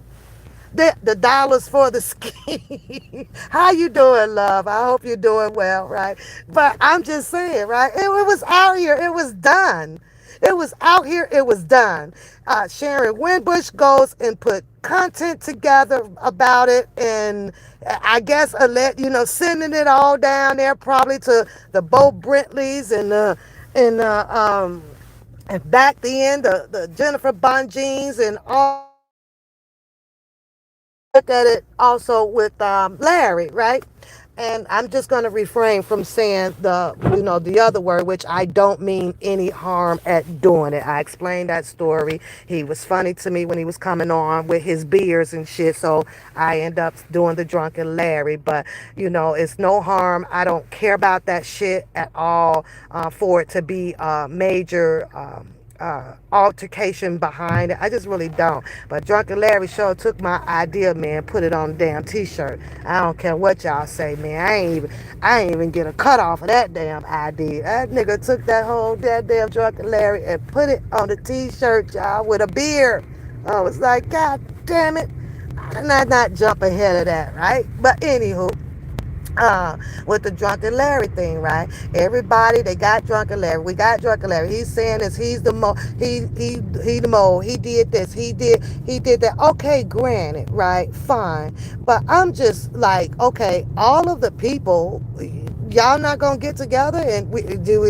The dollars for the ski. How you doing, love? I hope you're doing well, right? But I'm just saying, right? It was out here. It was done. It was out here. It was done. Sharon Winbush goes and put content together about it, and I guess sending it all down there probably to the Bo Brentleys and and back then the Jennifer Bonjeans and all of them. And I looked at it also with Larry, right? And I'm just going to refrain from saying the other word, which I don't mean any harm at doing it. I explained that story. He was funny to me when he was coming on with his beers and shit. So I end up doing the drunken Larry. But it's no harm. I don't care about that shit at all. For it to be a major. Altercation behind it. I just really don't. But Drunken Larry sure took my idea, man, put it on a damn t-shirt. I don't care what y'all say, man. I ain't even get a cut off of that damn idea. That nigga took that damn Drunken Larry and put it on the t-shirt, y'all, with a beer. I was like, God damn it. Not jump ahead of that, right? But anywho, with the Drunken Larry thing, right? Everybody, they got Drunken Larry. We got Drunken Larry. He's saying this. He's the mo. He the mole. He did this. He did that. Okay, granted, right? Fine. But I'm just like, okay, all of the people, y'all not gonna get together and we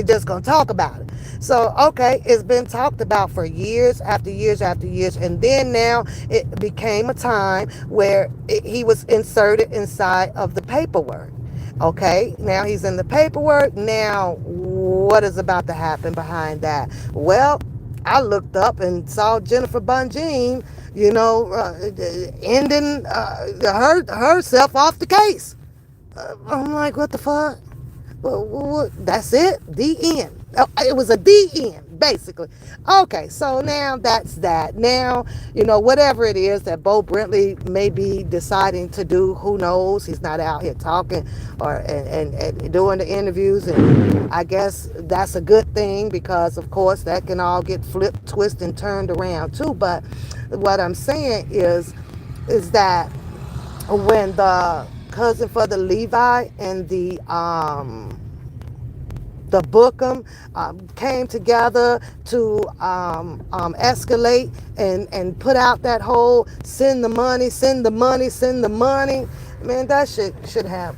just gonna talk about it. So okay, it's been talked about for years after years after years, and then now it became a time where he was inserted inside of the paperwork. Okay, now he's in the paperwork. Now, what is about to happen behind that? Well, I looked up and saw Jennifer Bunjean, ending herself off the case. I'm like, what the fuck? That's it. The end. It was a the end, basically. Okay, so now that's that. Now, whatever it is that Bo Brentley may be deciding to do, who knows? He's not out here talking or and doing the interviews, and I guess that's a good thing because, of course, that can all get flipped, twisted, and turned around too. But what I'm saying is that when the cousin for the Levi and the Bookham came together to escalate and put out that whole send the money, send the money, send the money. Man, that shit should have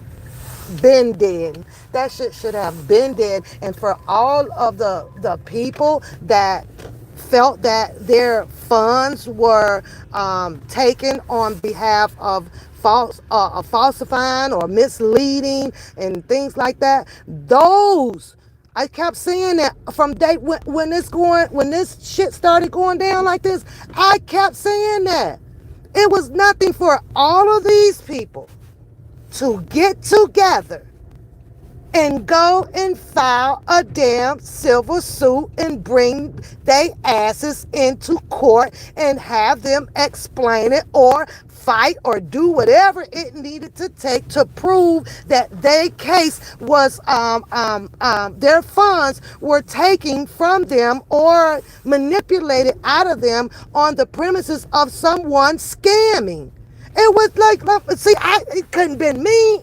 been dead. That shit should have been dead. And for all of the people that felt that their funds were taken on behalf of falsifying or misleading and things like that, those I kept saying that from day when this shit started going down like this. I kept saying that it was nothing for all of these people to get together and go and file a damn civil suit and bring they asses into court and have them explain it or fight or do whatever it needed to take to prove that their case was their funds were taken from them or manipulated out of them on the premises of someone scamming. It was like, see, it couldn't been me.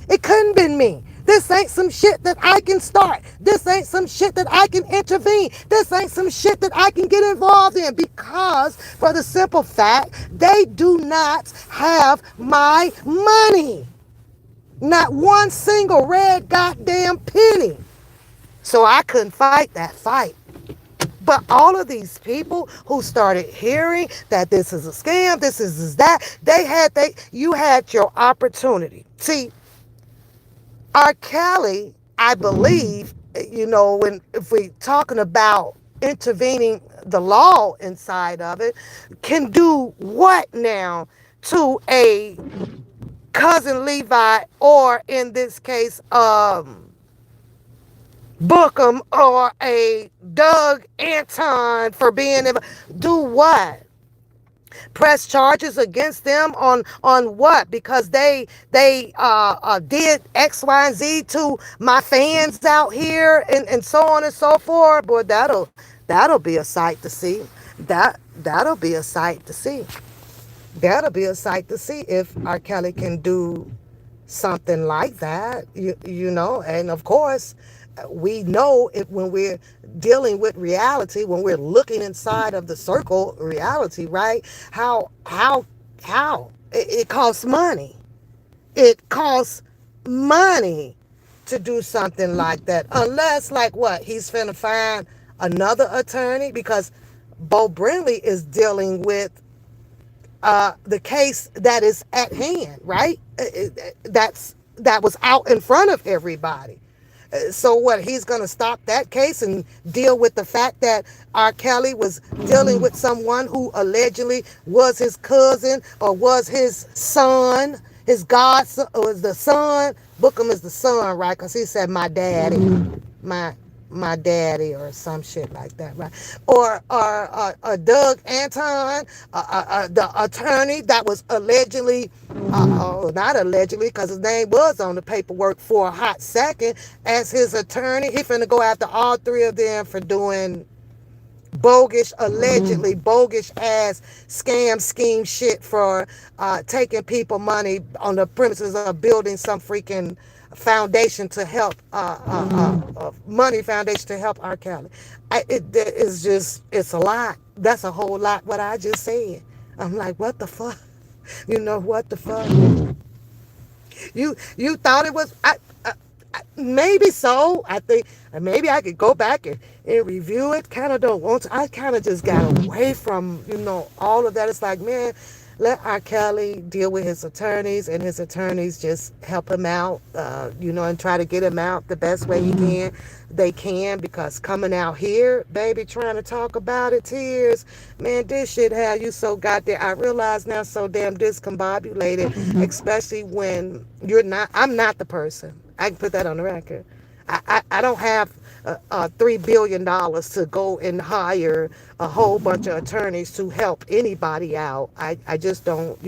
It couldn't been me. This ain't some shit that I can start. This ain't some shit that I can intervene. This ain't some shit that I can get involved in because for the simple fact they do not have my money. Not one single red goddamn penny. So I couldn't fight that fight. But all of these people who started hearing that this is a scam, this is that, you had your opportunity. See, R. Kelly, I believe, when if we talking about intervening the law inside of it, can do what now to a cousin Levi or in this case, Bookham or a Doug Anton for being able do what? press charges against them on what? Because they did X, Y, and Z to my fans out here, and so on and so forth. Boy, that'll be a sight to see. That'll be a sight to see. That'll be a sight to see if R. Kelly can do something like that, and of course, we know it when we're dealing with reality, when we're looking inside of the circle reality, right? How it costs money. It costs money to do something like that, unless, like, what, he's finna find another attorney, because Bo Brinley is dealing with the case that is at hand, right? That was out in front of everybody. So what? He's going to stop that case and deal with the fact that R. Kelly was dealing with someone who allegedly was his cousin or was his son, his godson, or was the son. Bookham is the son, right? Because he said my daddy, my my daddy, or some shit like that, right? Or Doug Anton, the attorney that was allegedly, not allegedly, because his name was on the paperwork for a hot second as his attorney. He finna go after all three of them for doing bogus, allegedly bogus ass scam scheme shit for taking people money on the premises of building some freaking foundation to help money foundation to help R. Kelly. It's just, it's a lot. That's a whole lot what I just said. I'm like, what the fuck? You know what the fuck? You thought it was maybe so. I think maybe I could go back and review it. Kind of don't want to. I kind of just got away from all of that. It's like, man, let R. Kelly deal with his attorneys, and his attorneys just help him out, and try to get him out the best way he can. They can, because coming out here, baby, trying to talk about it, tears, man, this shit had you so goddamn. I realize now, so damn discombobulated, especially when you're not. I'm not the person. I can put that on the record. I don't have $3 billion to go and hire a whole bunch of attorneys to help anybody out. I just don't,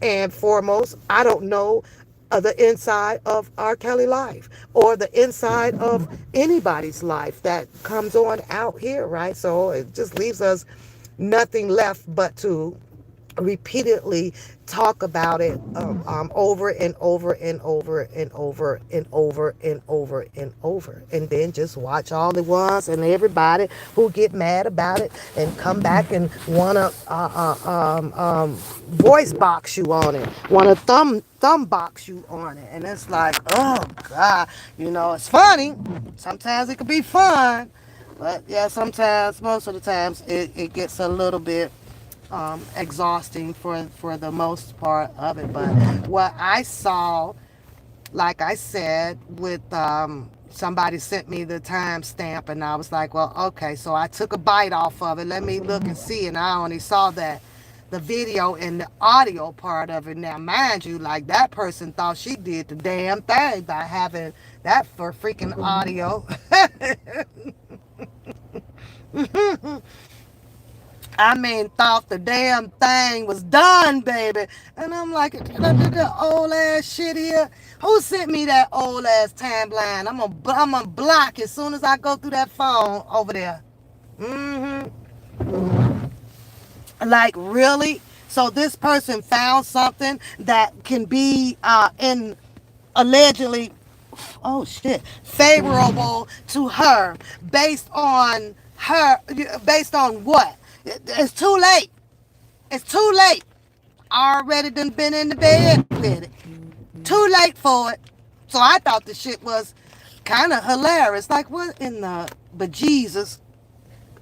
And foremost, I don't know the inside of R. Kelly life, or the inside of anybody's life that comes on out here, right? So it just leaves us nothing left but to repeatedly talk about it, over and over and over and over and over and over and over, and then just watch all the ones and everybody who get mad about it and come back and want to voice box you on it, want to thumb box you on it, and it's like, oh god, it's funny. Sometimes it could be fun, but yeah, sometimes, most of the times, it gets a little bit exhausting for the most part of it. But what I saw, like I said, with somebody sent me the timestamp, and I was like, well, okay, so I took a bite off of it. Let me look and see, and I only saw that the video and the audio part of it. Now, mind you, like, that person thought she did the damn thing by having that for freaking audio. I mean, thought the damn thing was done, baby. And I'm like, the old ass shit here. Who sent me that old ass timeline? I'm gonna block as soon as I go through that phone over there. Mm-hmm. Like, really? So this person found something that can be in allegedly, oh shit, favorable to her, based on what? It's too late. It's too late. Already done been in the bed with it. Too late for it. So I thought the shit was kind of hilarious. Like, what in the bejesus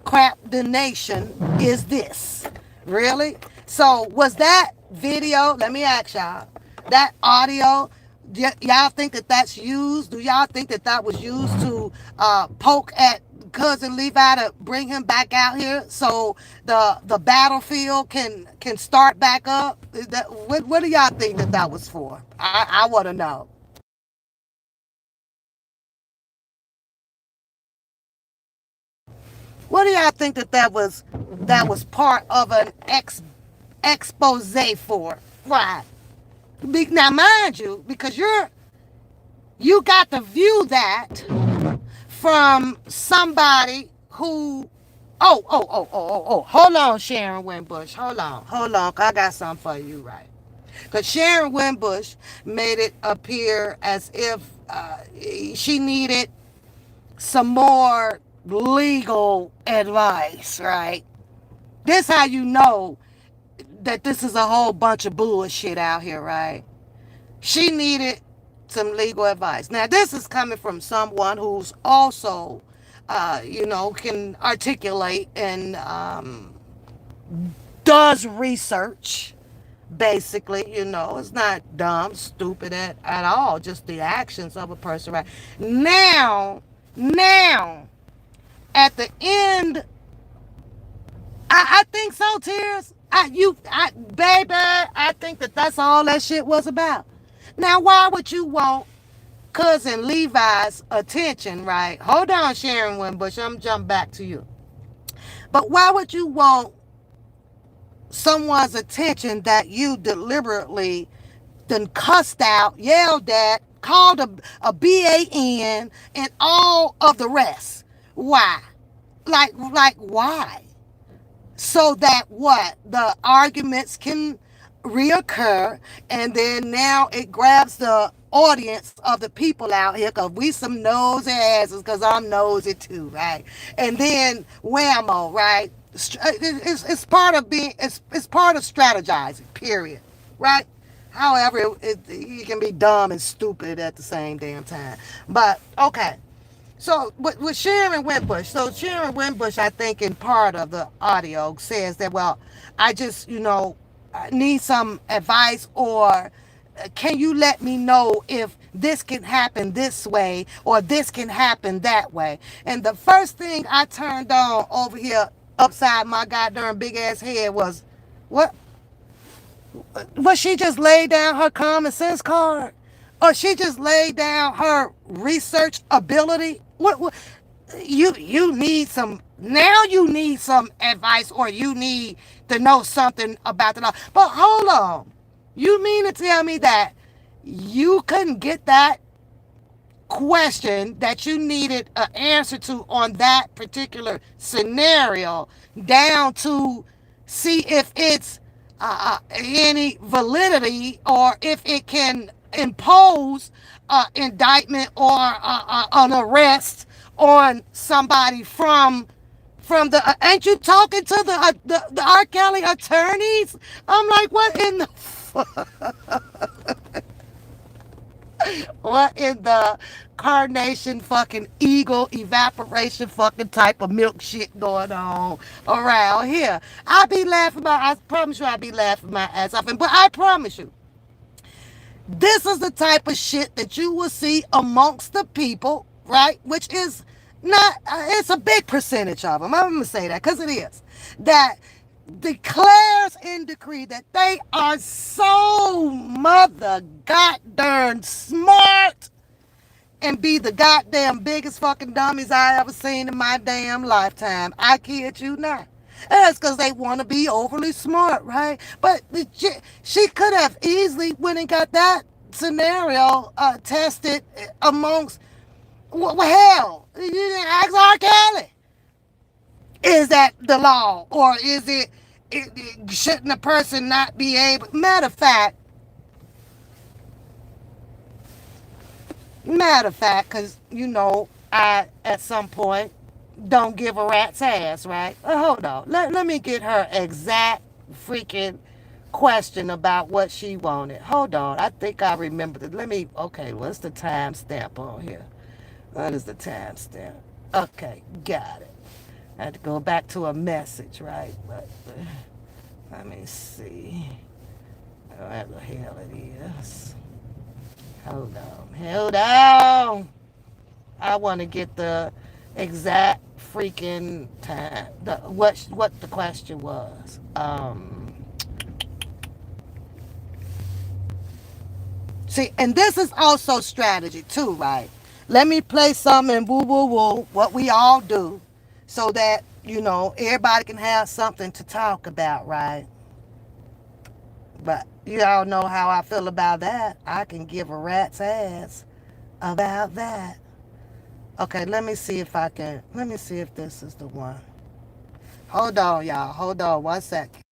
crap the nation is this? Really? So was that video, let me ask y'all, that audio, y'all think that that's used? Do y'all think that that was used to poke at cousin Levi to bring him back out here so the battlefield can start back up? What do y'all think that that was for? I want to know. What do y'all think that that was part of an expose for. Right. Now, mind you, because you got to view that from somebody who. Oh. Hold on, Sharon Winbush. Hold on. 'Cause I got something for you, right? Because Sharon Winbush made it appear as if she needed some more legal advice, right? This how you know that this is a whole bunch of bullshit out here, right? She needed some legal advice. Now, this is coming from someone who's also, can articulate and does research. Basically, it's not dumb, stupid at all. Just the actions of a person, right? Now, at the end, I think so. Tears. Baby, I think that's all that shit was about. Now, why would you want cousin Levi's attention, right? Hold on, Sharon Winbush. I'm jump back to you. But why would you want someone's attention that you deliberately then cussed out, yelled at, called a BAN, and all of the rest? Why? Like why? So that what the arguments can reoccur, and then now it grabs the audience of the people out here because we some nosy asses, because I'm nosy too, right? And then whammo, right? It's part of being, it's part of strategizing, period, right? However, you can be dumb and stupid at the same damn time. But okay, so with Sharon Winbush, I think in part of the audio says that, well, I just, I need some advice, or can you let me know if this can happen this way or this can happen that way? And the first thing I turned on over here upside my goddamn big ass head was, what? Was she just laid down her common sense card? Or she just laid down her research ability? What you need some, now you need some advice, or you need to know something about the law. But hold on. You mean to tell me that you couldn't get that question that you needed an answer to on that particular scenario down to see if it's any validity, or if it can impose indictment or an arrest on somebody from the ain't you talking to the R. Kelly attorneys? I'm like, what in the carnation fucking eagle evaporation fucking type of milk shit going on around here? I promise you, I be laughing my ass off. But I promise you, this is the type of shit that you will see amongst the people, right? Which is not, it's a big percentage of them. I'm going to say that because it is. That declares in decree that they are so mother goddamn smart and be the goddamn biggest fucking dummies I ever seen in my damn lifetime. I kid you not. That's because they want to be overly smart, right? But she could have easily went and got that scenario tested amongst, well, hell, you didn't ask R. Kelly. Is that the law? Or is shouldn't a person not be able? Matter of fact, because, I, at some point, don't give a rat's ass, right? Hold on. Let me get her exact freaking question about what she wanted. Hold on. I think I remember. Okay, what's the timestamp on here? What is the timestamp? Okay, got it. I had to go back to a message, right? But let me see. Where the hell it is. Hold on. I want to get the exact freaking time. What the question was. See, and this is also strategy too, right? Let me play some and woo woo woo, what we all do, so that everybody can have something to talk about, right? But you all know how I feel about that. I can give a rat's ass about that. Okay, let me see if I can. Let me see if this is the one. Hold on, y'all. Hold on 1 second.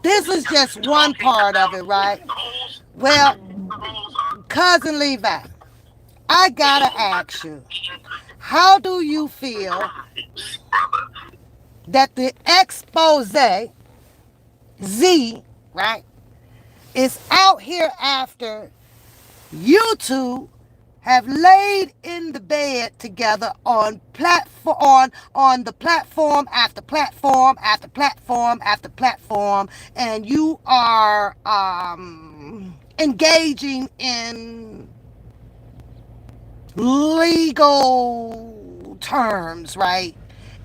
This is just one part of it, right? Well, cousin Levi, I gotta ask you, how do you feel that the expose Z, right, is out here after you two have laid in the bed together on the platform after platform after platform after platform, and you are engaging in legal terms, right?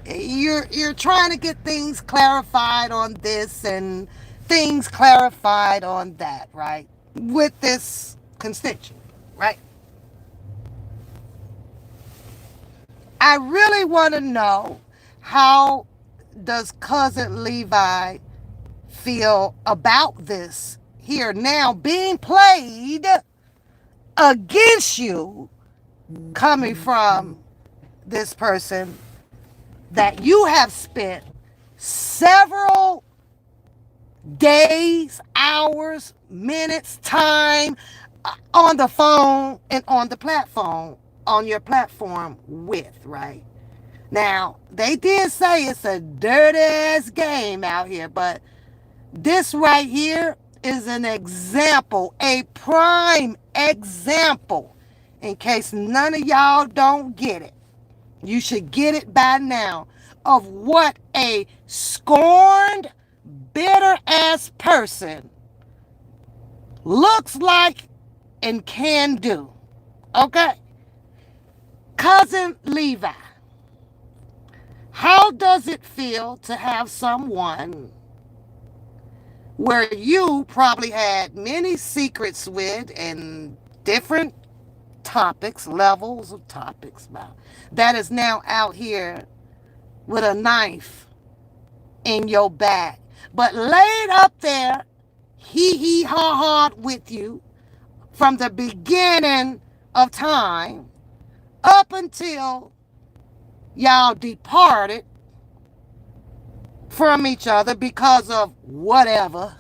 You're trying to get things clarified on this and things clarified on that, right? With this constituent, right? I really want to know, how does cousin Levi feel about this here now being played against you, coming from this person that you have spent several days, hours, minutes, time on the phone and on the platform, on your platform with, right? Now, they did say it's a dirty ass game out here, but this right here is an example, a prime example. In case none of y'all don't get it, you should get it by now, of what a scorned, bitter ass person looks like and can do. Okay? Cousin Levi, how does it feel to have someone where you probably had many secrets with, and different topics, levels of topics, that is now out here with a knife in your back, but laid up there, hee hee ha ha with you from the beginning of time up until y'all departed from each other because of whatever,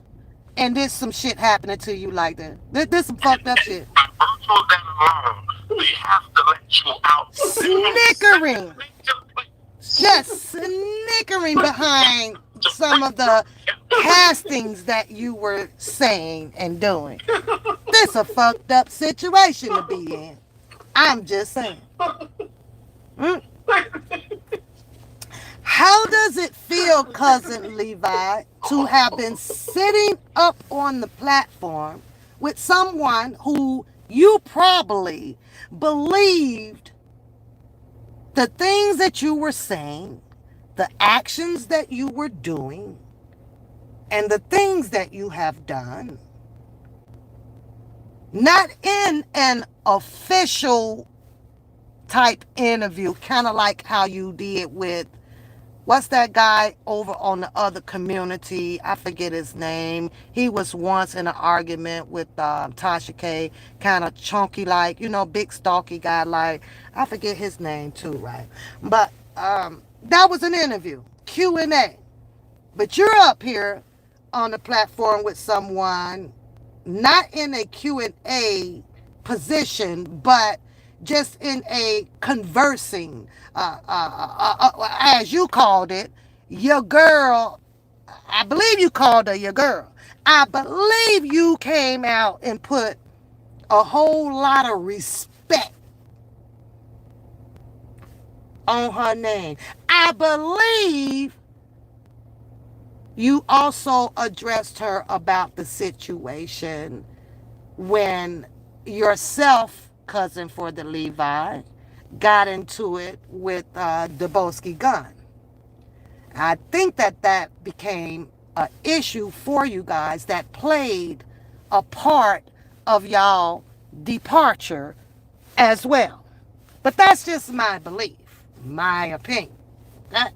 and there's some shit happening to you like that. This some fucked up shit. We have to let you out. Snickering. Just snickering behind some of the castings that you were saying and doing. This a fucked up situation to be in. I'm just saying. Mm. How does it feel, cousin Levi, to have been sitting up on the platform with someone who you probably believed the things that you were saying, the actions that you were doing, and the things that you have done, not in an official type interview, kind of like how you did with, what's that guy over on the other community? I forget his name. He was once in an argument with Tasha K, kind of chunky, like, big stalky guy, like, I forget his name too, right? But that was an interview, Q&A. But you're up here on the platform with someone not in a Q&A position, but just in a conversing, as you called it, your girl I believe you called her your girl. I believe you came out and put a whole lot of respect on her name. I believe you also addressed her about the situation when yourself, cousin for the Levi, got into it with Dubosky gun. I think that became an issue for you guys that played a part of y'all departure as well. But that's just my belief, my opinion. That,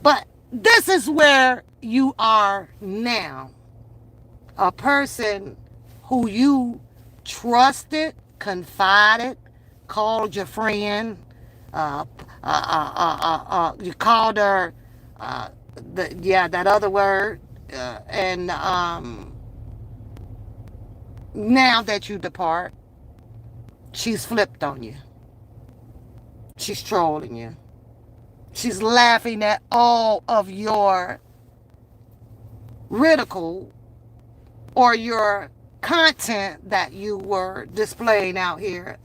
but this is where you are now. A person who you trusted, confided, called your friend, uh, you called her, that other word, and now that you depart, she's flipped on you. She's trolling you. She's laughing at all of your ridicule or your content that you were displaying out here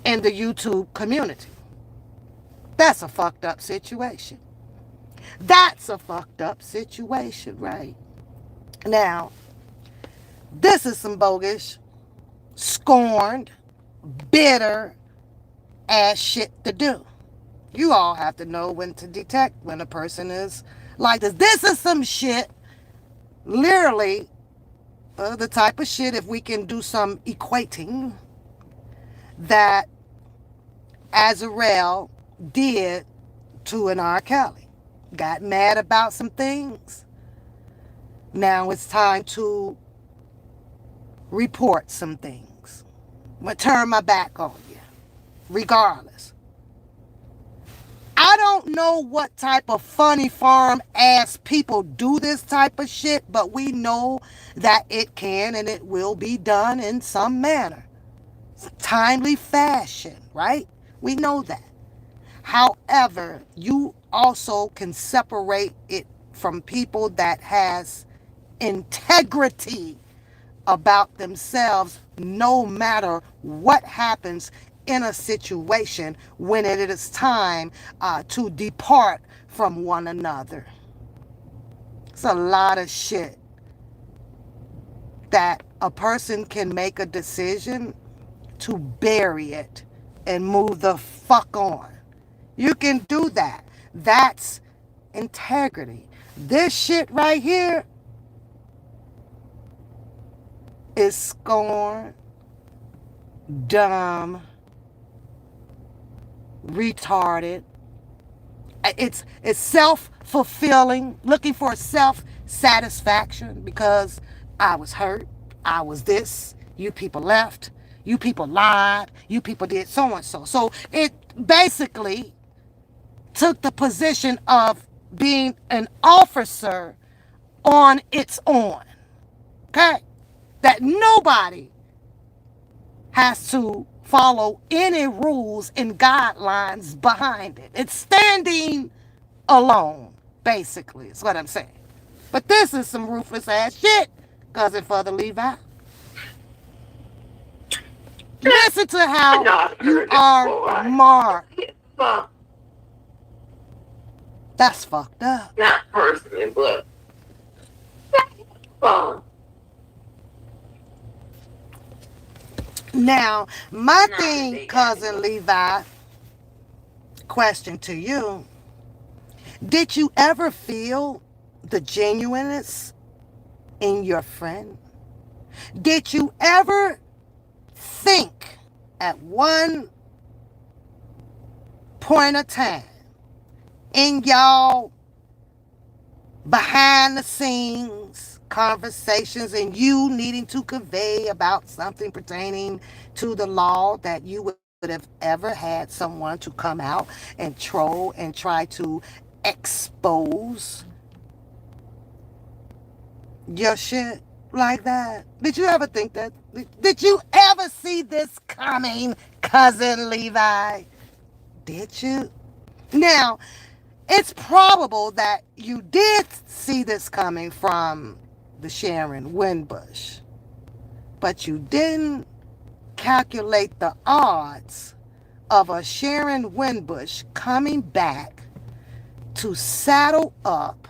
in the YouTube community. That's a fucked up situation. That's a fucked up situation, right? Now, this is some bogus, scorned, bitter ass shit to do. You all have to know when to detect when a person is like this. This is some shit, literally, the type of shit, if we can do some equating, that Azrael did to an R. Kelly. Got mad about some things. Now it's time to report some things. I'm going to turn my back on you, regardless. I don't know what type of funny farm ass people do this type of shit, but we know that it can and it will be done in some manner. Timely fashion, right? We know that. However, you also can separate it from people that has integrity about themselves no matter what happens in a situation when it is time to depart from one another. It's a lot of shit that a person can make a decision to bury it and move the fuck on. You can do that. That's integrity. This shit right here is scorn, dumb, retarded. It's self-fulfilling, looking for self-satisfaction because I was hurt, I was this, you people left, you people lied, you people did so and so. So it basically took the position of being an officer on its own. Okay? That nobody has to follow any rules and guidelines behind it. It's standing alone, basically, is what I'm saying. But this is some ruthless ass shit, cousin Father Levi. Listen to how you are marked. That's fucked up. Not personally, but phone. Now, my thing, cousin Levi, question to you. Did you ever feel the genuineness in your friend? Did you ever think at one point of time in y'all behind the scenes conversations and you needing to convey about something pertaining to the law that you would have ever had someone to come out and troll and try to expose your shit like that? Did you ever think that? Did you ever see this coming, cousin Levi? Did you? Now, It's probable that you did see this coming from the Sharon Winbush, but you didn't calculate the odds of a Sharon Winbush coming back to saddle up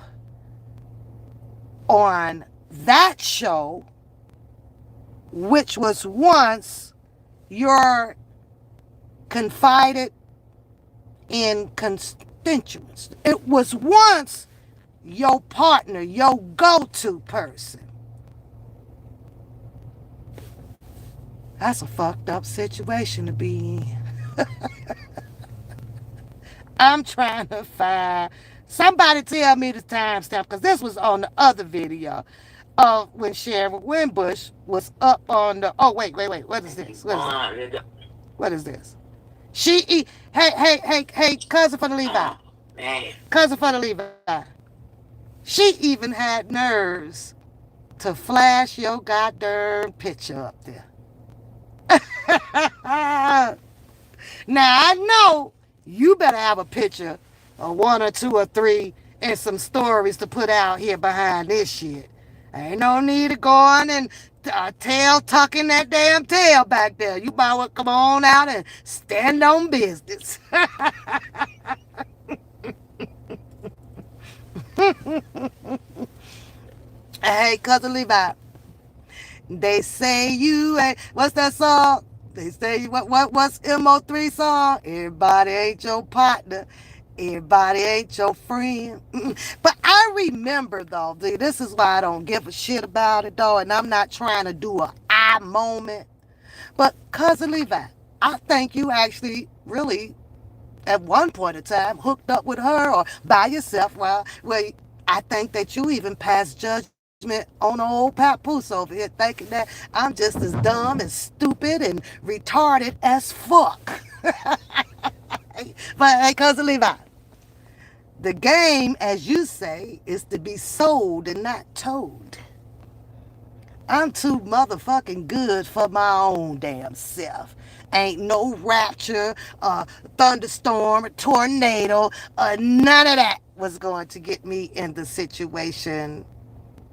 on that show, which was once your confided in constituents. It was once your partner, your go to person. That's a fucked up situation to be in. I'm trying to find somebody tell me the timestamp because this was on the other video of when Sharon Winbush was up on the. Oh wait. What is this? What is this? Hey, cousin for the Levi. Cousin for the Levi. She even had nerves to flash your goddamn picture up there. Now I know you better have a picture of one or two or three and some stories to put out here behind this shit. Ain't no need to go on and tail tucking that damn tail back there. You might well come on out and stand on business. Hey, cousin Levi, they say you ain't. What's that song? They say what's MO3 song? Everybody ain't your partner. Everybody ain't your friend. But I remember though, this is why I don't give a shit about it though, and I'm not trying to do a I moment. But cousin Levi, I think you actually really at one point in time hooked up with her or by yourself. Well, I think that you even passed judgment on old papoose over here, thinking that I'm just as dumb and stupid and retarded as fuck. But hey, cousin Levi, the game, as you say, is to be sold and not told. I'm too motherfucking good for my own damn self. Ain't no rapture, thunderstorm, tornado, none of that was going to get me in the situation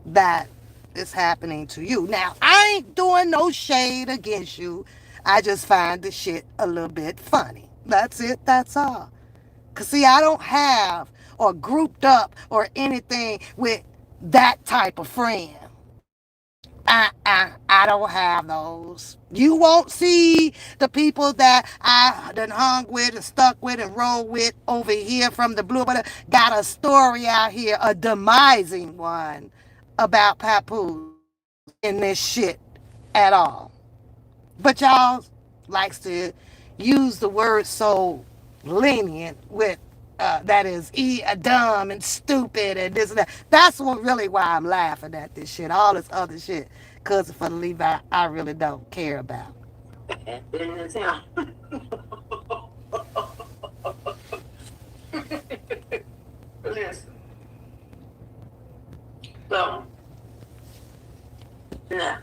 that is happening to you. Now, I ain't doing no shade against you. I just find the shit a little bit funny. That's it, that's all. Because, see, I don't have or grouped up or anything with that type of friend. I don't have those. You won't see the people that I done hung with and stuck with and rolled with over here from the blue. But got a story out here, a demising one about Papoose in this shit at all. But y'all likes to use the word so lenient with that is dumb and stupid and this and that. That's what really why I'm laughing at this shit. All this other shit, cousin for the Levi, I really don't care about. Listen, so yeah,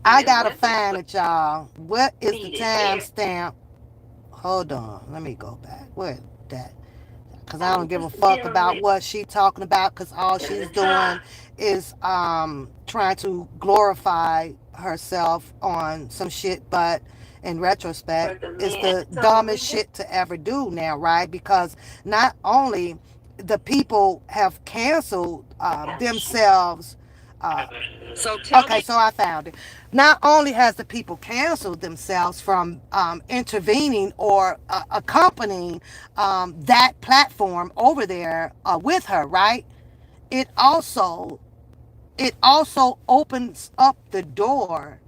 I it gotta went to find it, y'all. What is the feed it there. timestamp? Hold on, let me go back. Where that? Because I don't give a Just fuck dealing about with what she talking about. Because all at the she's time. doing is trying to glorify herself on some shit. But in retrospect, But the it's man the told dumbest me shit to ever do now, right? Because not only the people have canceled themselves. Uh, so tell Okay, me. so I found it. Not only has the people canceled themselves from intervening or accompanying that platform over there with her, right? It also it also opens up the door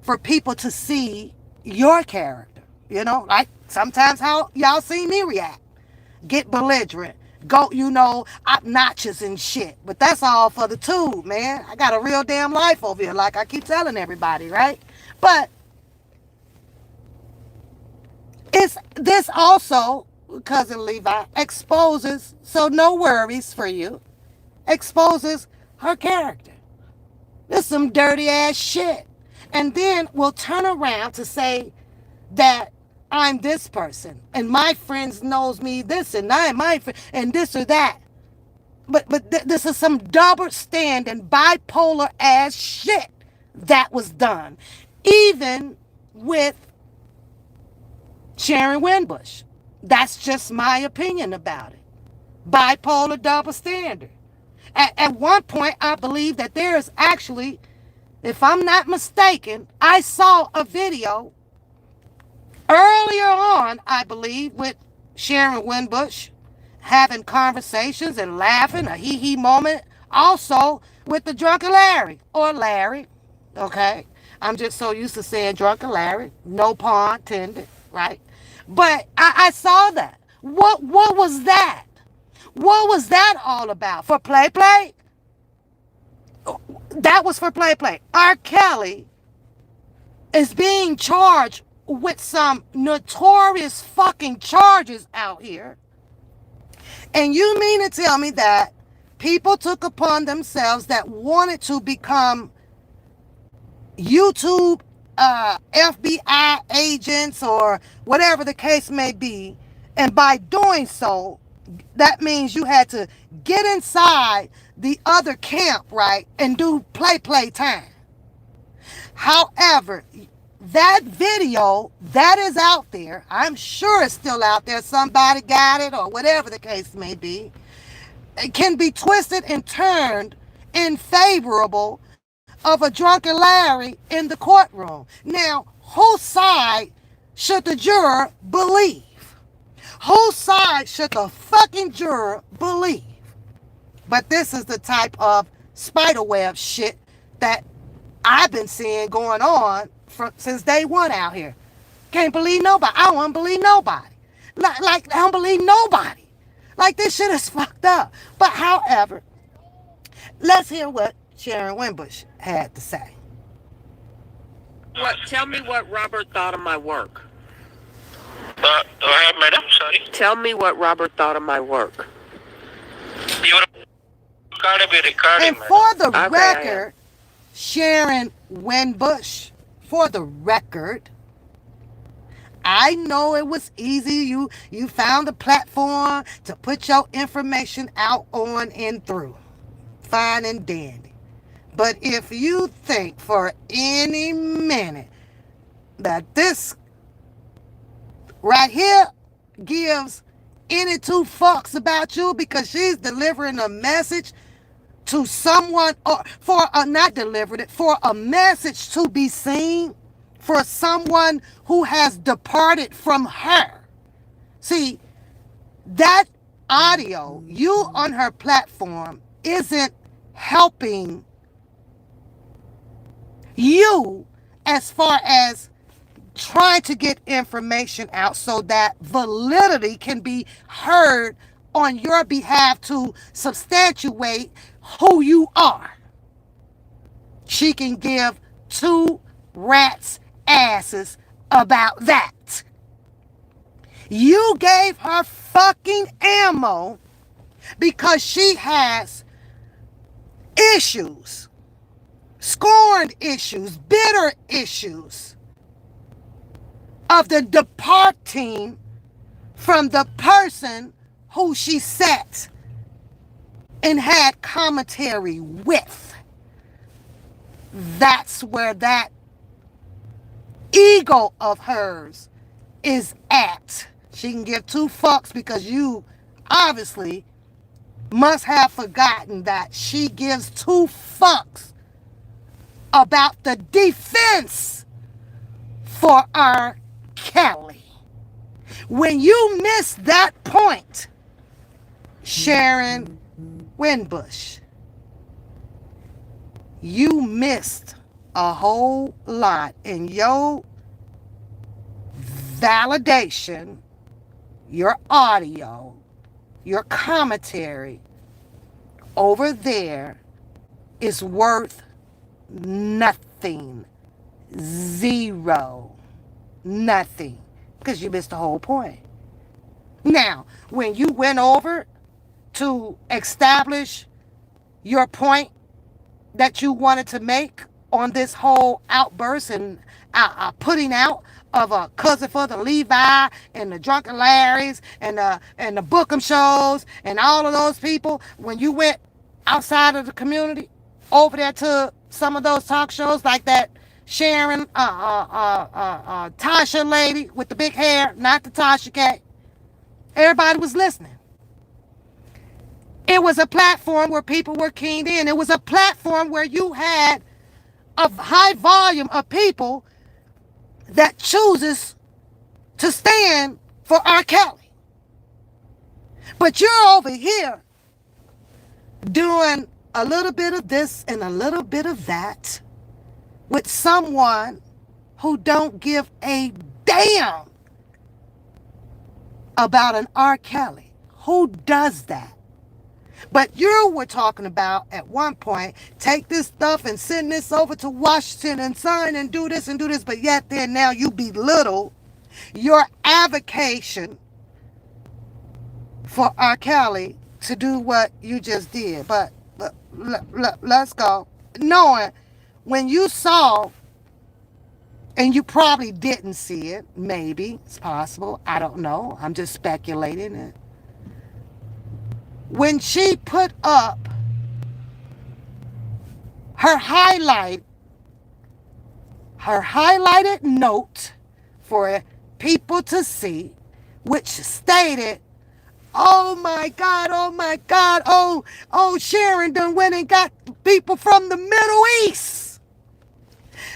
for people to see your character. You know, like sometimes how y'all see me react, get belligerent, go, obnoxious and shit. But that's all for the tube, man. I got a real damn life over here, like I keep telling everybody, right? But it's this also, cousin Levi, exposes, so no worries for you, exposes her character. This some dirty ass shit. And then we'll turn around to say that I'm this person, and my friends knows me this, and I my and this or that. But this is some double standing bipolar ass shit that was done, even with Sharon Winbush. That's just my opinion about it. Bipolar double standard. At one point, I believe that there is actually, if I'm not mistaken, I saw a video earlier on, I believe, with Sharon Winbush having conversations and laughing, a hee hee moment. Also with the drunken Larry or Larry. Okay. I'm just so used to saying drunken Larry. No pun intended, right? But I saw that. What was that? What was that all about? For play play? That was for play play. R. Kelly is being charged with some notorious fucking charges out here. And you mean to tell me that people took upon themselves that wanted to become YouTube FBI agents or whatever the case may be, and by doing so, that means you had to get inside the other camp, right, and do play time. However, that video that is out there, I'm sure it's still out there. Somebody got it or whatever the case may be. It can be twisted and turned in favorable of a drunken Larry in the courtroom. Now, whose side should the juror believe? Whose side should the fucking juror believe? But this is the type of spiderweb shit that I've been seeing going on since day one out here. Can't believe nobody. I don't want to believe nobody. Like, I don't believe nobody. Like, this shit is fucked up. But however, let's hear what Sharon Winbush had to say. What? Tell me what Robert thought of my work. Madam, sorry. Tell me what Robert thought of my work. Your gotta be recording, And madam. for the Okay, record, Sharon Winbush, for the record, I know it was easy. You found a platform to put your information out on and through. Fine and dandy. But if you think for any minute that this right here gives any two fucks about you because she's delivering a message to someone, or for not delivered it, for a message to be seen for someone who has departed from her. See, that audio, you on her platform, isn't helping you as far as trying to get information out so that validity can be heard on your behalf to substantiate who you are. She can give two rats' asses about that. You gave her fucking ammo because she has issues, scorned issues, bitter issues of the departing from the person who she sat and had commentary with. That's where that ego of hers is at. She can give two fucks because you obviously must have forgotten that she gives two fucks about the defense for R. Kelly. When you miss that point, Sharon Winbush, you missed a whole lot in your validation, your audio, your commentary over there is worth nothing. Zero. Nothing. Because you missed the whole point. Now, when you went over to establish your point that you wanted to make on this whole outburst and putting out of a cousin for the Levi and the Drunken Larrys and the Bookham shows and all of those people when you went outside of the community over there to some of those talk shows like that Sharon Tasha lady with the big hair, not the Tasha K. Everybody was listening. It was a platform where people were keyed in. It was a platform where you had a high volume of people that chooses to stand for R. Kelly. But you're over here doing a little bit of this and a little bit of that with someone who don't give a damn about an R. Kelly. Who does that? But you were talking about at one point, take this stuff and send this over to Washington and sign and do this and do this. But yet then now you belittle your avocation for R. Kelly to do what you just did. But let's go. Knowing when you saw, and you probably didn't see it, maybe it's possible. I don't know. I'm just speculating it. When she put up her highlight, her highlighted note for people to see, which stated, oh my God, Sharon done went and got people from the Middle East.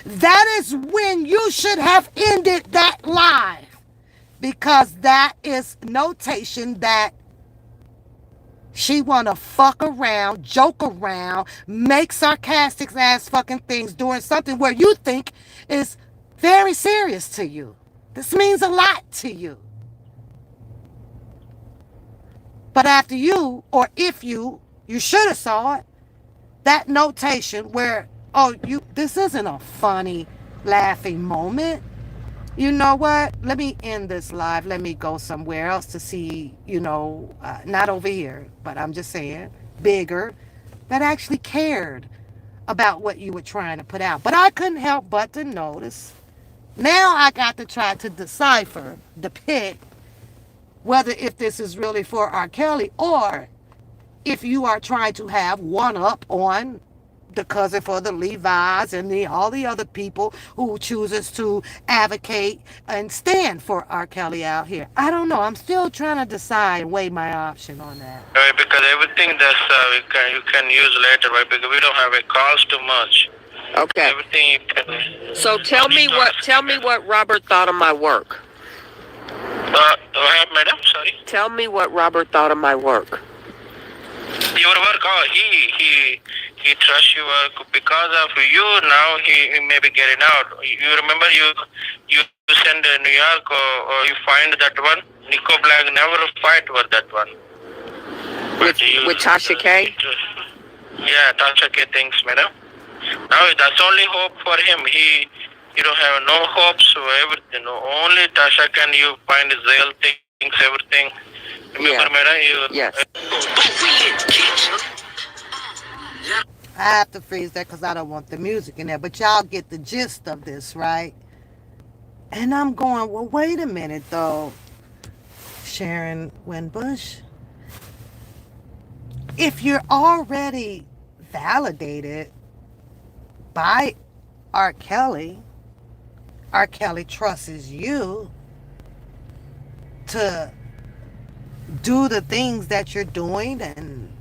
That is when you should have ended that live, because that is notation that she want to fuck around, joke around, make sarcastic ass fucking things doing something where you think is very serious to you. This means a lot to you. But after you, or if you should have saw it, that notation where, oh, this isn't a funny, laughing moment. You know what? Let me end this live. Let me go somewhere else to see, not over here, but I'm just saying, bigger, that actually cared about what you were trying to put out. But I couldn't help but to notice. Now I got to try to decipher, depict, whether if this is really for R. Kelly or if you are trying to have one up on the cousin for the Levi's and all the other people who chooses to advocate and stand for R. Kelly out here. I don't know. I'm still trying to decide and weigh my option on that. Right, because everything that's you can use later, right? Because we don't have a cost too much. Okay. Everything you can. So tell me what Robert thought of my work. Madam, sorry. Tell me what Robert thought of my work. Your work, he trusts your work because of you. Now he may be getting out. You remember you send New York or you find that one. Nico Black never fight with that one. With Tasha K? Yeah, Tasha K thinks, madam. Now that's only hope for him. You don't have no hopes for everything. Only Tasha can you find his real things, everything. Remember, madam? Yes. I have to freeze that because I don't want the music in there. But y'all get the gist of this, right? And I'm going, well, wait a minute, though, Sharon Winbush. If you're already validated by R. Kelly trusts you to do the things that you're doing and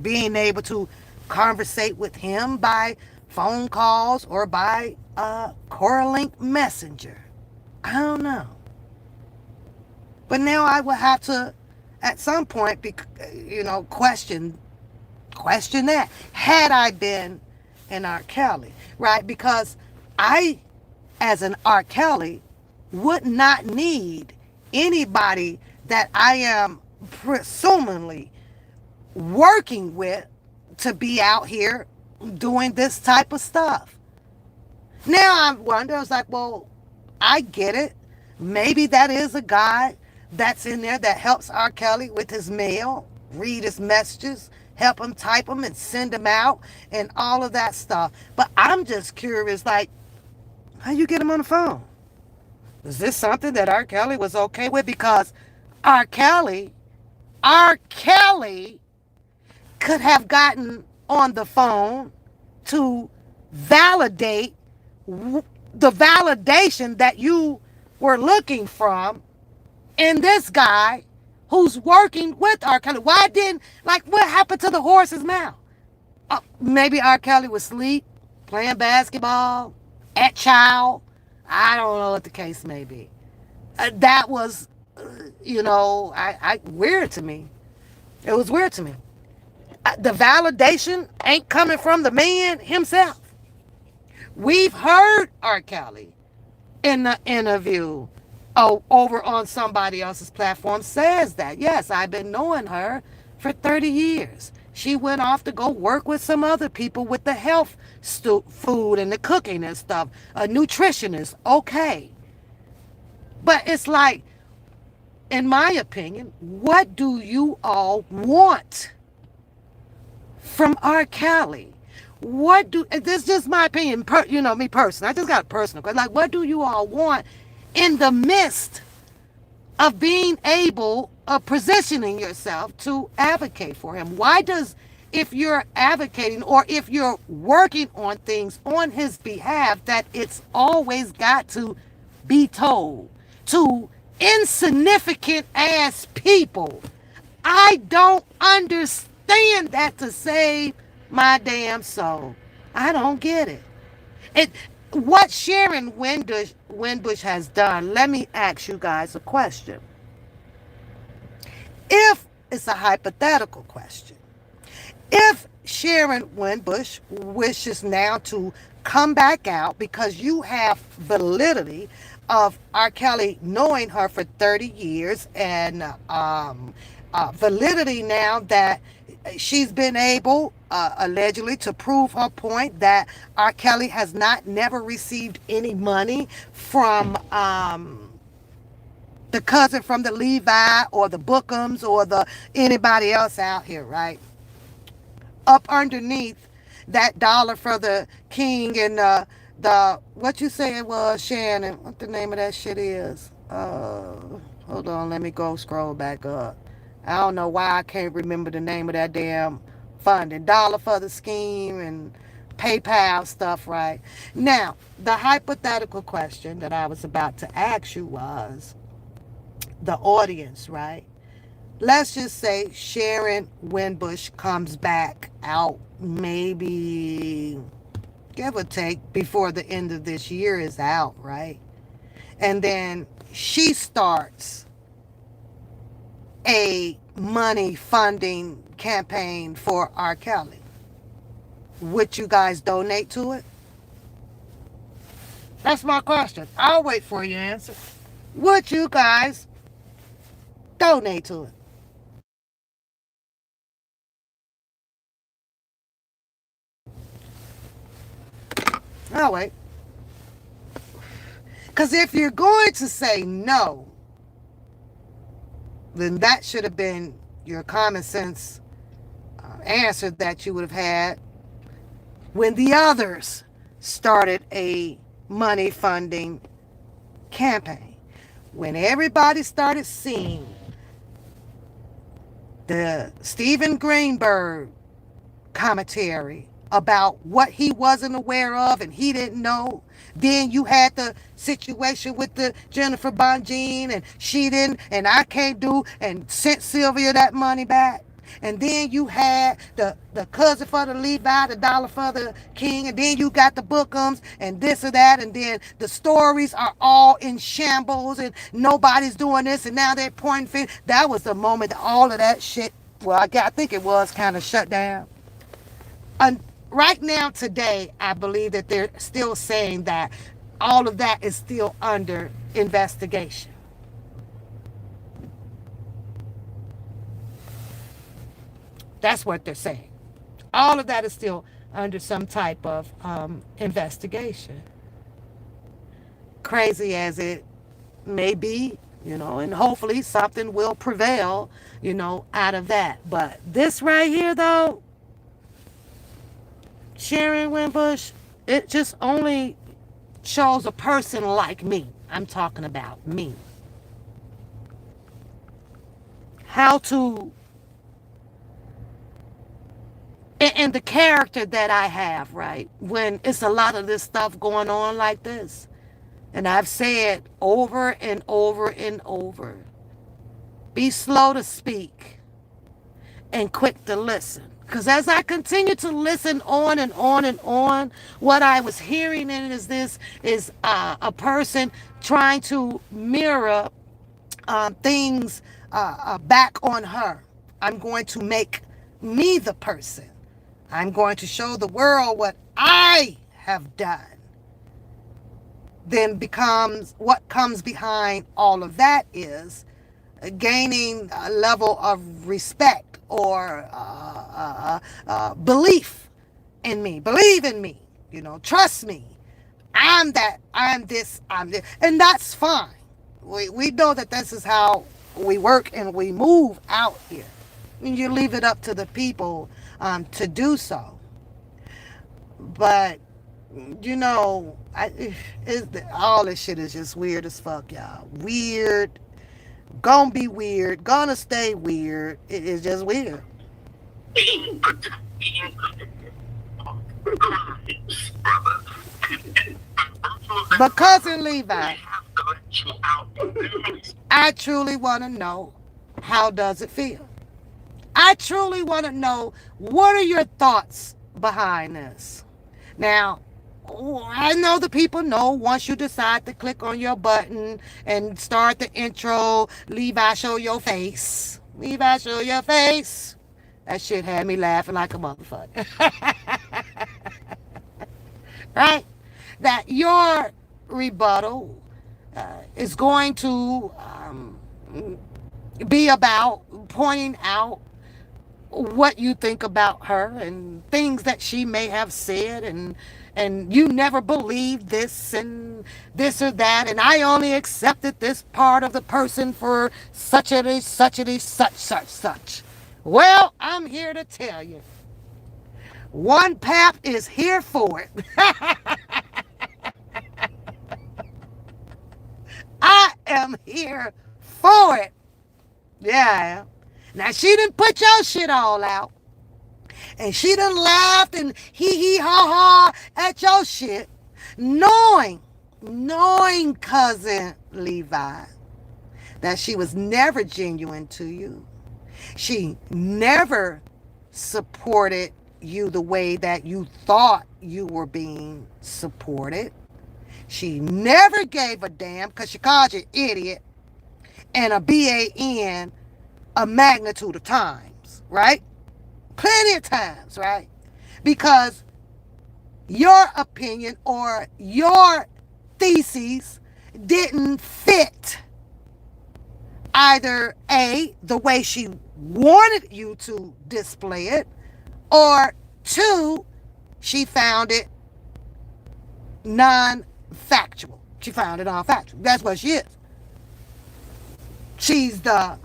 being able to conversate with him by phone calls or by Coralink Messenger. I don't know. But now I will have to, at some point, question that. Had I been an R. Kelly, right? Because I, as an R. Kelly, would not need anybody that I am presumably working with to be out here doing this type of stuff. Now I wonder, I was like, well, I get it. Maybe that is a guy that's in there that helps R. Kelly with his mail, read his messages, help him type them and send them out and all of that stuff. But I'm just curious, like, how you get him on the phone? Is this something that R. Kelly was okay with? Because R. Kelly, R. Kelly could have gotten on the phone to validate the validation that you were looking from in this guy who's working with R. Kelly. Why didn't, like, what happened to the horse's mouth? Maybe R. Kelly was asleep, playing basketball, at child. I don't know what the case may be. That was, weird to me. It was weird to me. The validation ain't coming from the man himself. We've heard R. Kelly in the interview over on somebody else's platform says that, yes, I've been knowing her for 30 years. She went off to go work with some other people with the health food and the cooking and stuff, a nutritionist. Okay. But it's like, in my opinion, what do you all want from R. Kelly? What do, this is just my opinion, me personally. I just got a personal question. Like, what do you all want in the midst of being able of positioning yourself to advocate for him? Why does, if you're advocating or if you're working on things on his behalf, that it's always got to be told to insignificant ass people? I don't understand that to save my damn soul. I don't get it. It what Sharon Winbush has done, let me ask you guys a question. If it's a hypothetical question, if Sharon Winbush wishes now to come back out because you have validity of R. Kelly knowing her for 30 years and validity now that she's been able allegedly to prove her point that R. Kelly has not never received any money from the cousin from the Levi or the Bookums or the anybody else out here, right? Up underneath that dollar for the king and the what you say it was, Shannon? What the name of that shit is? Hold on, let me go scroll back up. I don't know why I can't remember the name of that damn funding. Dollar for the scheme and PayPal stuff, right? Now, the hypothetical question that I was about to ask you was the audience, right? Let's just say Sharon Winbush comes back out maybe give or take before the end of this year is out, right? And then she starts a money funding campaign for R. Kelly. Would you guys donate to it? That's my question. I'll wait for your answer. Would you guys donate to it? I'll wait. Because if you're going to say no, then that should have been your common sense answer that you would have had when the others started a money funding campaign. When everybody started seeing the Stephen Greenberg commentary about what he wasn't aware of and he didn't know. Then you had the situation with the Jennifer Bonjean and she didn't and I can't do and sent Sylvia that money back. And then you had the cousin for the Levi, the dollar for the king, and then you got the Bookums and this or that, and then the stories are all in shambles and nobody's doing this, and now they're pointing fingers. That was the moment that all of that shit, well, I think it was kind of shut down. And right now, today, I believe that they're still saying that all of that is still under investigation. That's what they're saying. All of that is still under some type of investigation. Crazy as it may be, and hopefully something will prevail, out of that. But this right here, though, Sharon Winbush, it just only shows a person like me. I'm talking about me. How to, and the character that I have, right? When it's a lot of this stuff going on like this. And I've said over and over and over, be slow to speak and quick to listen. Because as I continue to listen on and on and on, what I was hearing in is a person trying to mirror things back on her. I'm going to make me the person. I'm going to show the world what I have done. Then becomes what comes behind all of that is gaining a level of respect or belief in me. Believe in me. Trust me. I'm that. I'm this. I'm this. And that's fine. We know that this is how we work and we move out here. And you leave it up to the people to do so. But all this shit is just weird as fuck, y'all. Weird. Gonna be weird. Gonna stay weird. It is just weird. But cousin Levi, I truly want to know, how does it feel? I truly want to know, what are your thoughts behind this? Now, I know the people know once you decide to click on your button and start the intro, Levi, show your face. Levi, show your face. That shit had me laughing like a motherfucker. Right? That your rebuttal is going to be about pointing out what you think about her and things that she may have said, and you never believed this and this or that, and I only accepted this part of the person for such it is, such it is, such. Well, I'm here to tell you, one pap is here for it. I am here for it. Yeah, I am. Now, she didn't put your shit all out. And she done laughed and hee ha ha at your shit. Knowing cousin Levi, that she was never genuine to you. She never supported you the way that you thought you were being supported. She never gave a damn because she called you idiot and a BAN a magnitude of times, right? Plenty of times, right? Because your opinion or your theses didn't fit either A, the way she wanted you to display it, or two, she found it non-factual. She found it non-factual. That's what she is. She's the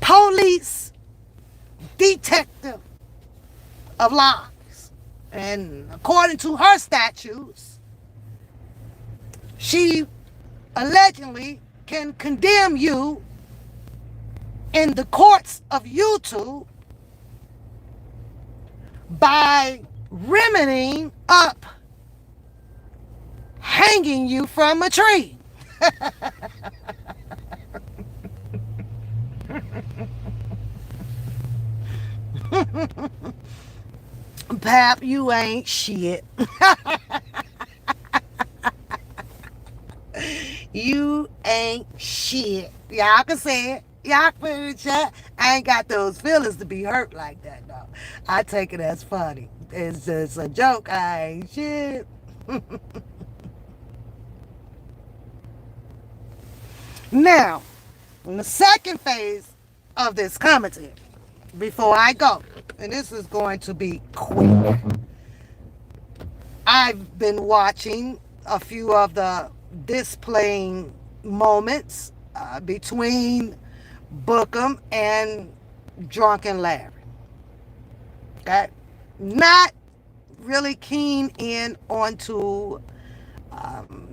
police detective of lies. And according to her statutes, she allegedly can condemn you in the courts of YouTube by remedying up hanging you from a tree. Pap, you ain't shit. You ain't shit. Y'all can say it. Y'all can put it in the chat. I ain't got those feelings to be hurt like that, though. I take it as funny. It's just a joke. I ain't shit. Now, in the second phase of this commentary, before I go, and this is going to be quick, I've been watching a few of the displaying moments between Bookham and Drunken Larry. Okay? Not really keen in onto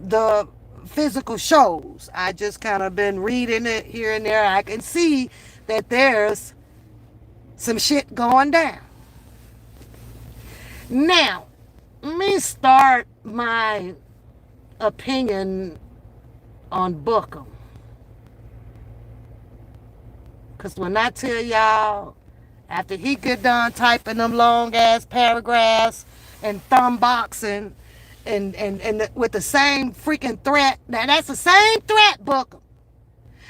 the physical shows. I just kind of been reading it here and there. I can see that there's some shit going down. Now, let me start my opinion on Bookham. Because when I tell y'all, after he get done typing them long ass paragraphs and thumb boxing and with the same freaking threat, now that's the same threat, Bookham,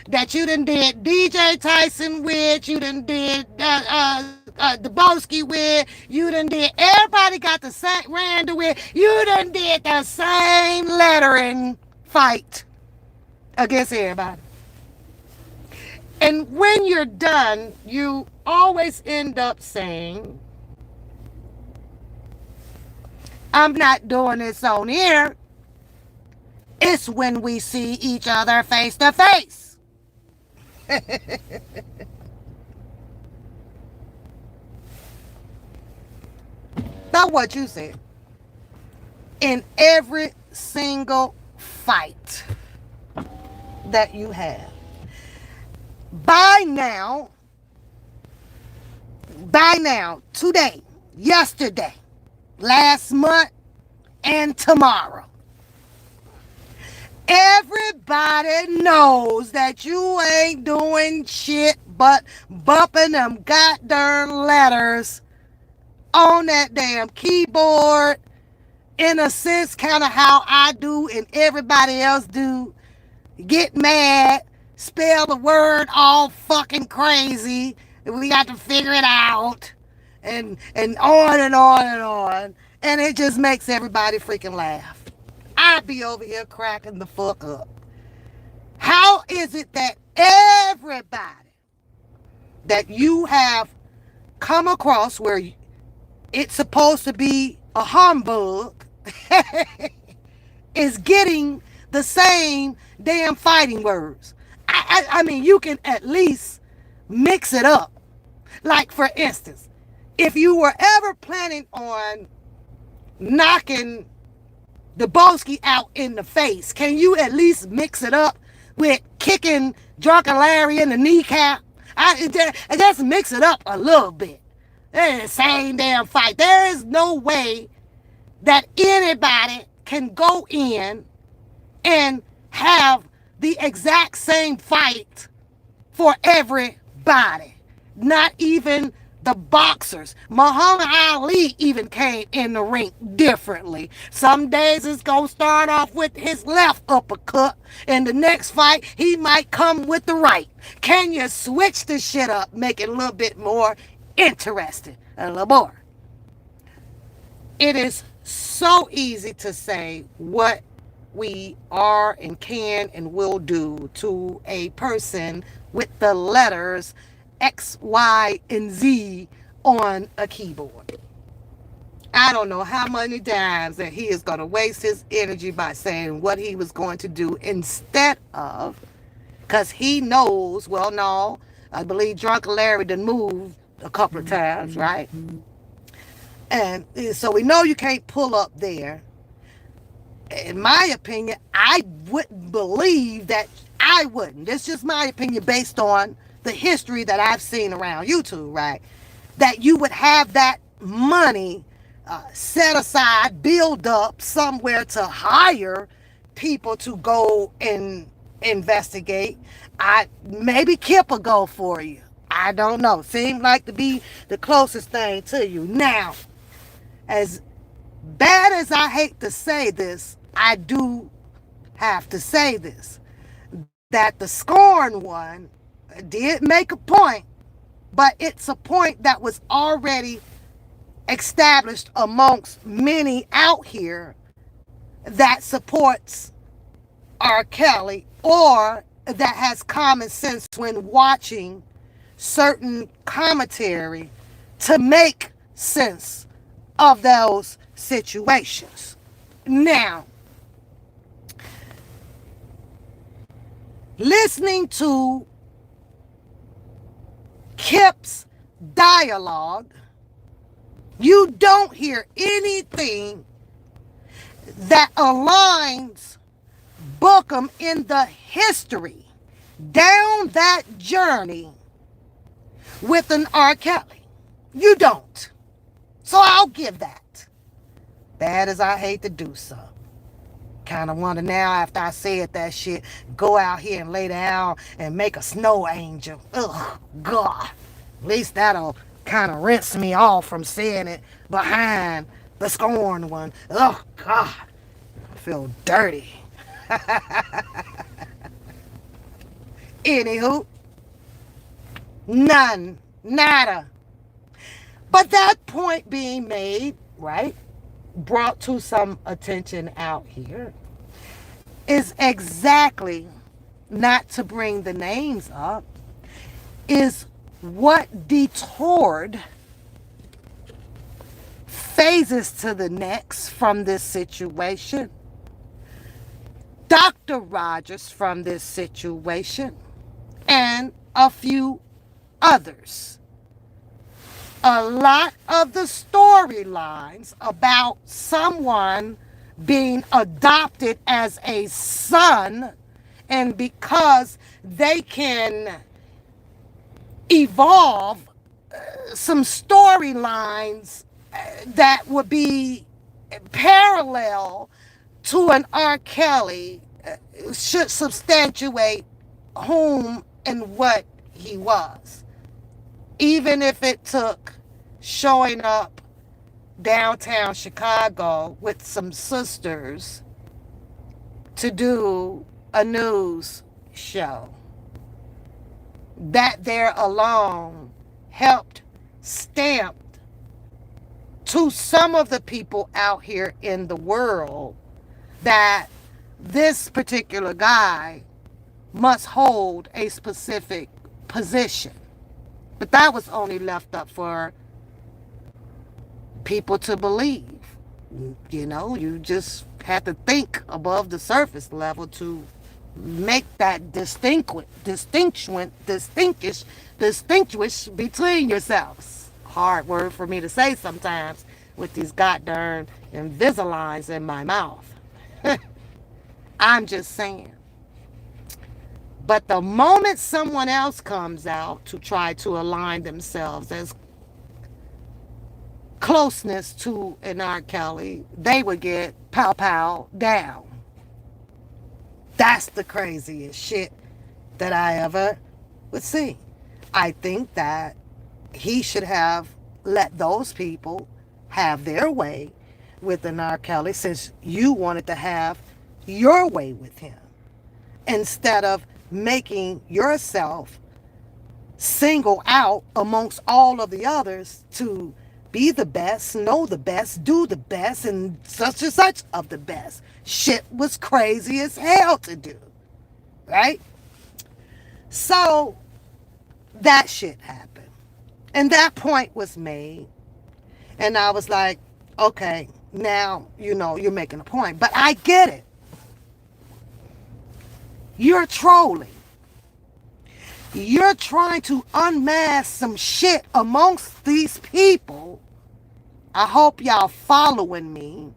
that you done did DJ Tyson with, you done did Dubowski with, you done did, everybody got the same, Randall with, you done did the same lettering fight against everybody. And when you're done, you always end up saying, I'm not doing this on here. It's when we see each other face to face. That's what you said. In every single fight that you have. By now, today, yesterday, last month, and tomorrow, everybody knows that you ain't doing shit but bumping them goddamn letters on that damn keyboard, in a sense, kind of how I do and everybody else do. Get mad, spell the word all fucking crazy, and we got to figure it out, and on and on and on, and it just makes everybody freaking laugh. I be over here cracking the fuck up. How is it that everybody that you have come across where it's supposed to be a humbug is getting the same damn fighting words? I mean, you can at least mix it up. Like, for instance, if you were ever planning on knocking the Bolski out in the face, can you at least mix it up with kicking Drunken Larry in the kneecap? Just mix it up a little bit. It's the same damn fight. There is no way that anybody can go in and have the exact same fight for everybody. Not even the boxers. Muhammad Ali even came in the ring differently. Some days it's going to start off with his left uppercut, and the next fight he might come with the right. Can you switch the shit up, make it a little bit more interesting, a little more? It is so easy to say what we are and can and will do to a person with the letters X, Y, and Z on a keyboard. I don't know how many times that he is going to waste his energy by saying what he was going to do instead of, because he knows, well, no, I believe Drunken Larry done moved a couple of times, right? And so we know you can't pull up there. In my opinion, I wouldn't believe that. I wouldn't. That's just my opinion based on the history that I've seen around YouTube, right? That you would have that money set aside, build up somewhere to hire people to go and investigate. Maybe Kip will go for you. I don't know. Seemed like to be the closest thing to you. Now, as bad as I hate to say this, I do have to say this, that the Scorn one did make a point, but it's a point that was already established amongst many out here that supports R. Kelly, or that has common sense when watching certain commentary to make sense of those situations. Now, listening to Kip's dialogue, you don't hear anything that aligns book them in the history down that journey with an R. Kelly. You don't. So I'll give that. Bad as I hate to do so. Kind of want to now, after I said that shit, go out here and lay down and make a snow angel. Ugh, God. At least that'll kind of rinse me off from saying it behind the scorned one. Oh, God. I feel dirty. Anywho, none, nada. But that point being made, right, brought to some attention out here, is exactly, not to bring the names up, is what detoured phases to the next from this situation. Dr. Rogers from this situation, and a few others. A lot of the storylines about someone being adopted as a son, and because they can evolve some storylines that would be parallel to an R. Kelly, should substantiate whom and what he was. Even if it took showing up downtown Chicago with some sisters to do a news show. That there alone helped stamp to some of the people out here in the world that this particular guy must hold a specific position. But that was only left up for people to believe. You know, you just had to think above the surface level to make that distinguish between yourselves. Hard word for me to say sometimes with these goddamn Invisaligns in my mouth. I'm just saying. But the moment someone else comes out to try to align themselves as closeness to an R. Kelly, they would get pow pow down. That's the craziest shit that I ever would see. I think that he should have let those people have their way with an R. Kelly, since you wanted to have your way with him, instead of making yourself single out amongst all of the others to be the best, know the best, do the best, and such of the best. Shit was crazy as hell to do, right? So that shit happened. And that point was made. And I was like, okay, now, you know, you're making a point. But I get it. You're trolling. You're trying to unmask some shit amongst these people. I hope y'all following me,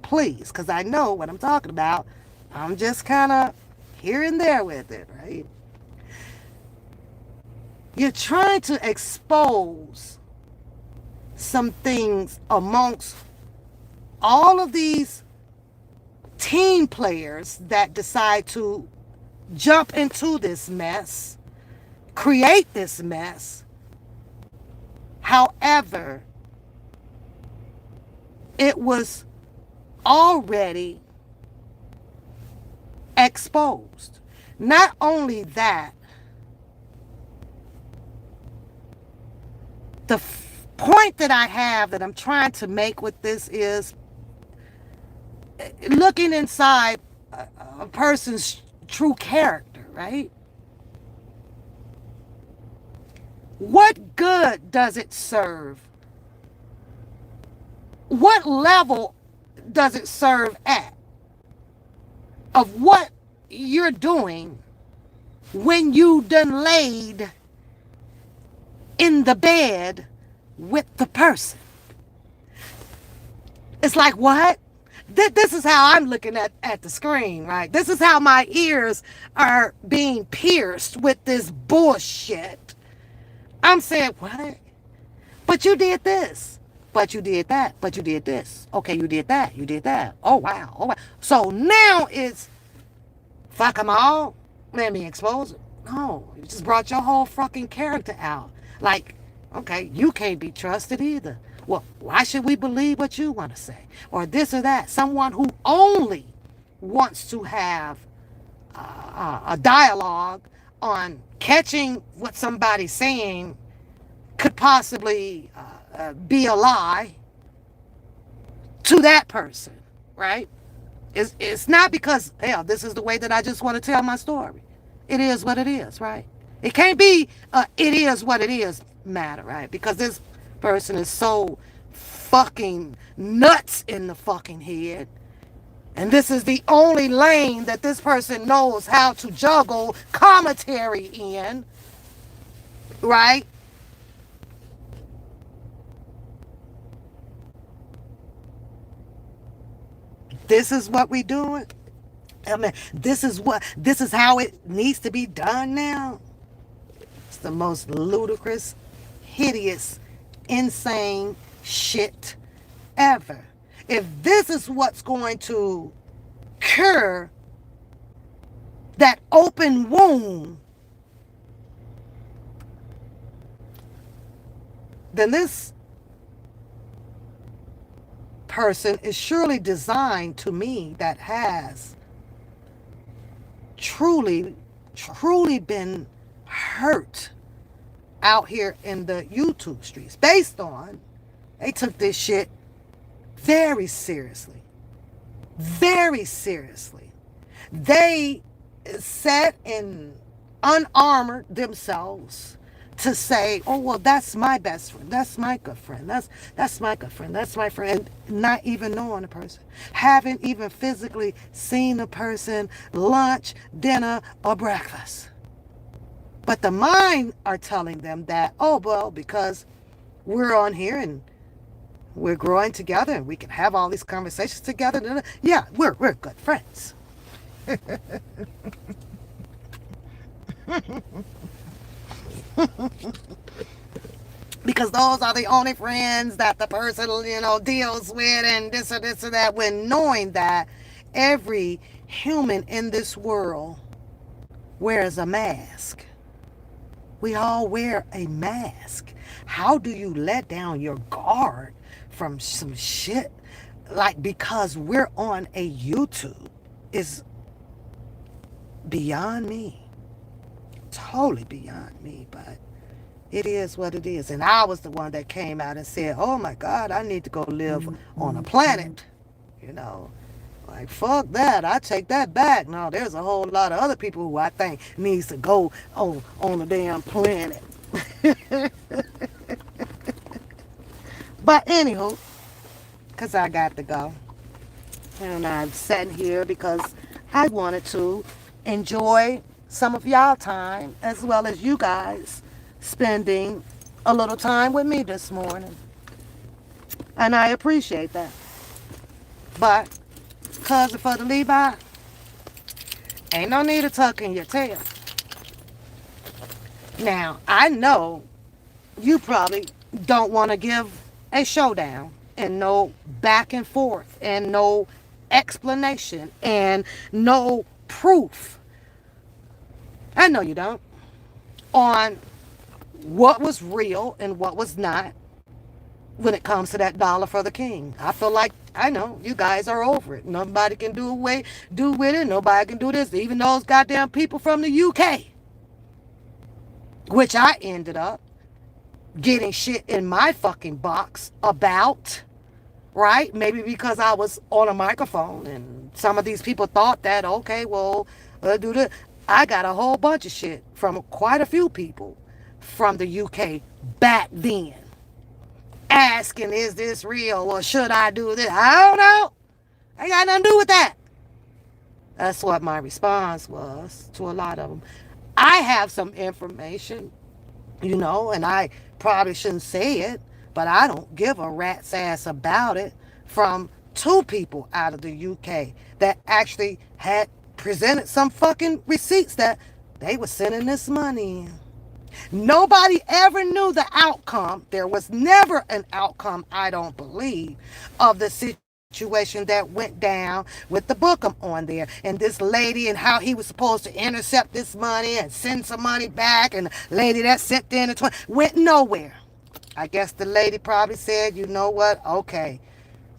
please, because I know what I'm talking about. I'm just kind of here and there with it, right? You're trying to expose some things amongst all of these team players that decide to jump into this mess, create this mess. However, it was already exposed. Not only that, the point that I have that I'm trying to make with this is looking inside a person's true character, right? What good does it serve? What level does it serve at of what you're doing when you done laid in the bed with the person? It's like, what? this is how I'm looking at the screen, right? This is how my ears are being pierced with this bullshit. I'm saying, what? But you did this. But you did that. But you did this. Okay, you did that. You did that. Oh, wow. Oh, wow. So now it's fuck them all. Let me expose it. No, you just brought your whole fucking character out. Like, okay, you can't be trusted either. Well, why should we believe what you want to say? Or this or that. Someone who only wants to have a dialogue on catching what somebody's saying could possibly be a lie to that person, right? It's not because, hell, this is the way that I just want to tell my story. It is what it is, right? It can't be it is what it is matter, right? Because this person is so fucking nuts in the fucking head. And this is the only lane that this person knows how to juggle commentary in, right? This is what we doing. I mean, this is how it needs to be done now. It's the most ludicrous, hideous, insane shit ever. If this is what's going to cure that open wound, then this person is surely designed to me that has truly been hurt out here in the YouTube streets based on they took this shit very seriously. Very seriously. They sat and unarmored themselves to say, oh well, that's my best friend, that's my good friend, that's my good friend, that's my friend, and not even knowing the person, haven't even physically seen the person lunch, dinner, or breakfast. But the mind are telling them that, oh well, because we're on here and we're growing together and we can have all these conversations together. Yeah, we're good friends. Because those are the only friends that the person, deals with and this or that, when knowing that every human in this world wears a mask. We all wear a mask. How do you let down your guard from some shit? Like, because we're on a YouTube is beyond me. Totally beyond me, but it is what it is. And I was the one that came out and said, oh my God, I need to go live on a planet. You know, like, fuck that. I take that back. No, there's a whole lot of other people who I think needs to go on a damn planet. But anywho, because I got to go. And I'm sitting here because I wanted to enjoy some of y'all time as well as you guys spending a little time with me this morning. And I appreciate that. But, cousin for the Levi, ain't no need of tucking your tail. Now, I know you probably don't want to give a showdown and no back and forth and no explanation and no proof. I know you don't. On what was real and what was not when it comes to that dollar for the king. I feel like, I know you guys are over it. Nobody can do with it. Nobody can do this. Even those goddamn people from the UK, which I ended up getting shit in my fucking box about, right? Maybe because I was on a microphone and some of these people thought that, okay, well, do this. I got a whole bunch of shit from quite a few people from the UK back then, asking, is this real or should I do this? I don't know. I ain't got nothing to do with that. That's what my response was to a lot of them. I have some information, and I probably shouldn't say it, but I don't give a rat's ass about it from two people out of the UK that actually had presented some fucking receipts that they were sending this money in. Nobody ever knew the outcome. There was never an outcome, I don't believe, of the situation that went down with the Bookham on there and this lady and how he was supposed to intercept this money and send some money back, and the lady that sent in the 20 went nowhere. I guess the lady probably said, you know what, okay,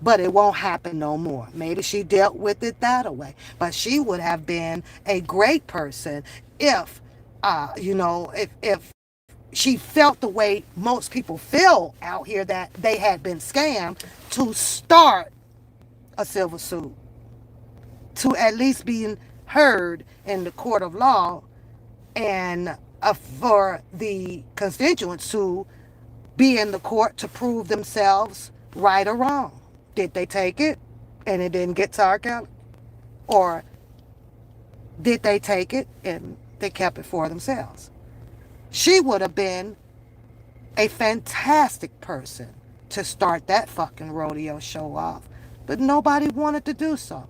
but it won't happen no more. Maybe she dealt with it that way. But she would have been a great person if, if she felt the way most people feel out here that they had been scammed, to start a civil suit, to at least be heard in the court of law, and for the constituents to be in the court to prove themselves right or wrong. Did they take it and it didn't get to R. Kelly? Or did they take it and they kept it for themselves? She would have been a fantastic person to start that fucking rodeo show off. But nobody wanted to do so.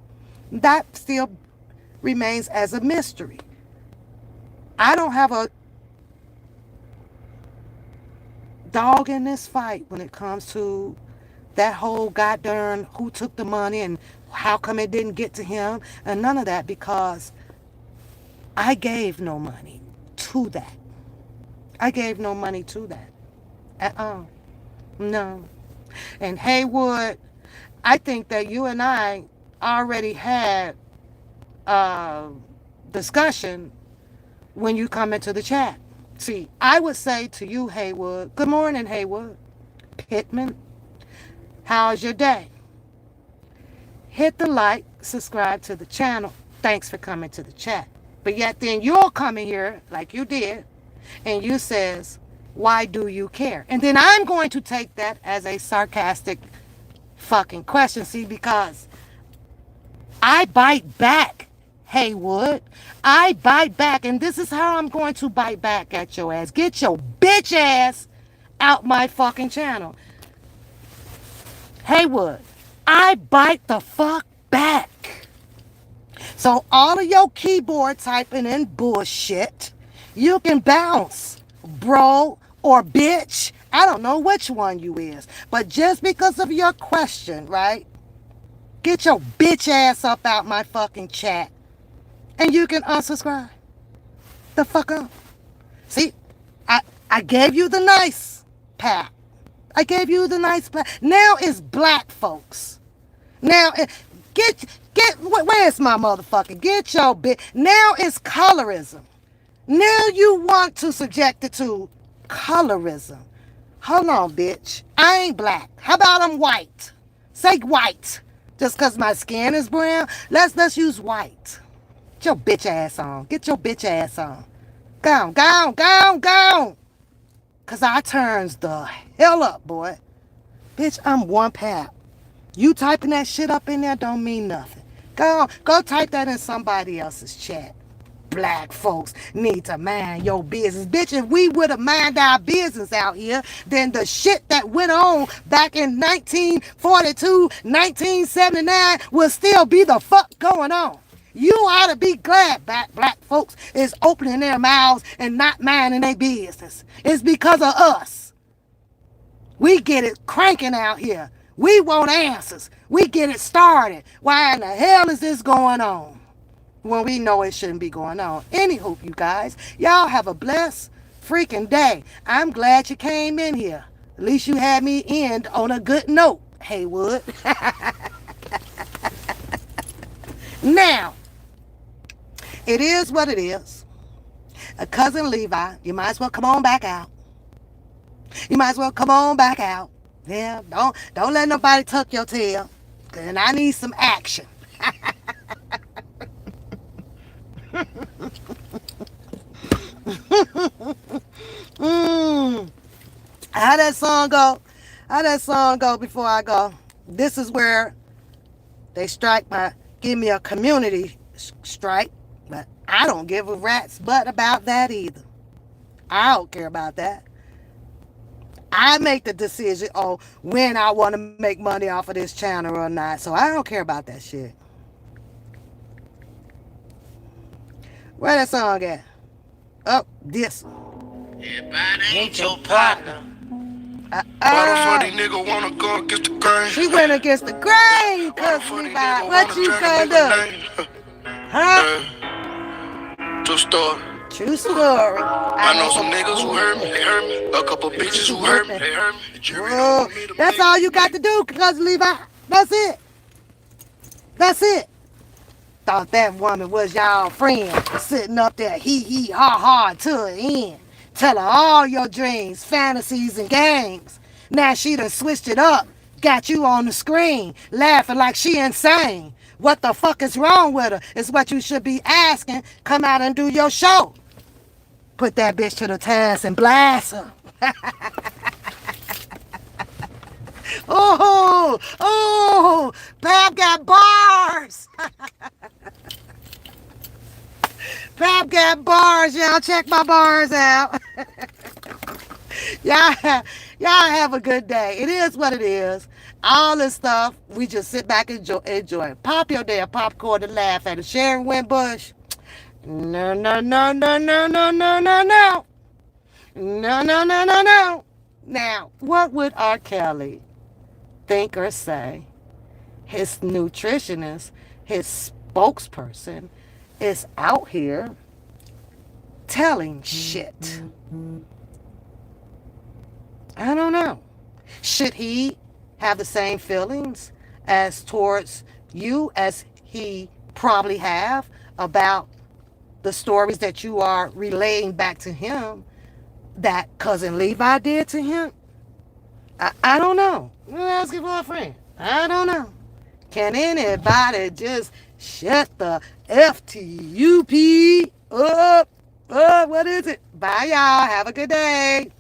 That still remains as a mystery. I don't have a dog in this fight when it comes to that whole goddamn who took the money and how come it didn't get to him and none of that, because I gave no money to that. I gave no money to that. No. And Haywood, I think that you and I already had a discussion when you come into the chat. See, I would say to you, Haywood, good morning, Haywood. Pittman, how's your day? Hit the like, subscribe to the channel. Thanks for coming to the chat. But yet then you'll come in here like you did and you says, why do you care? And then I'm going to take that as a sarcastic fucking question. See, because I bite back, Haywood. I bite back, and this is how I'm going to bite back at your ass. Get your bitch ass out my fucking channel. Haywood, I bite the fuck back. So all of your keyboard typing and bullshit, you can bounce, bro or bitch. I don't know which one you is. But just because of your question, right? Get your bitch ass up out my fucking chat. And you can unsubscribe. The fuck up. See, I gave you the nice pat. I gave you the nice pat. Now it's black folks. Now, where's my motherfucker? Get your bitch. Now it's colorism. Now you want to subject it to colorism. Hold on, bitch. I ain't black. How about I'm white? Say white. Just because my skin is brown, let's use white. Get your bitch ass on. Get your bitch ass on. Go on. Because I turns the hell up, boy. Bitch, I'm one pap. You typing that shit up in there don't mean nothing. Go type that in somebody else's chat. Black folks need to mind your business. Bitch, if we would have mind our business out here, then the shit that went on back in 1942, 1979 will still be the fuck going on. You ought to be glad black folks is opening their mouths and not minding their business. It's because of us. We get it cranking out here. We want answers. We get it started. Why in the hell is this going on? When we know it shouldn't be going on. Anywho, you guys, y'all have a blessed freaking day. I'm glad you came in here. At least you had me end on a good note, Haywood. Now, it is what it is. A cousin Levi, you might as well come on back out. You might as well come on back out. Yeah, don't let nobody tuck your tail. And I need some action. How that song go? How that song go before I go? This is where they give me a community strike, but I don't give a rat's butt about that either. I don't care about that. I make the decision on when I want to make money off of this channel or not. So I don't care about that shit. Where that song at? Oh, this. Everybody Ain't ain't your your partner. partner. Bottom for Uh-uh. these niggas wanna go against the grain. She went against the grain, Bottom cuz for these Levi. niggas What wanna you drag a gonna nigga do? name. Huh? True story. True story. I I know know some some. niggas who hurt me, they hurt me. A couple Bitches bitches who who hurt hurt me, me. they hurt me. The jury don't Whoa. want me to That's make all it. you got to do, cuz Levi. That's it. That's it. Thought that woman was y'all friend, sitting up there hee hee ha ha to the end, telling all your dreams, fantasies, and games. Now she done switched it up, got you on the screen, laughing like she insane. What the fuck is wrong with her? Is what you should be asking. Come out and do your show. Put that bitch to the test and blast her. Oh, oh, Pap got bars. Pap got bars, y'all. Check my bars out. y'all, y'all have a good day. It is what it is. All this stuff, we just sit back and enjoy. Pop your damn popcorn and laugh at it. Sharon Winbush. No, no, no, no, no, no, no, no, no. No, no, no, no, no. Now, what would R. Kelly think or say? His nutritionist, his spokesperson, is out here telling shit. I don't know. Should he have the same feelings as towards you as he probably have about the stories that you are relaying back to him that cousin Levi did to him? I don't know. Ask your boyfriend. I don't know. Can anybody just shut the FTUP up? What is it? Bye, y'all. Have a good day.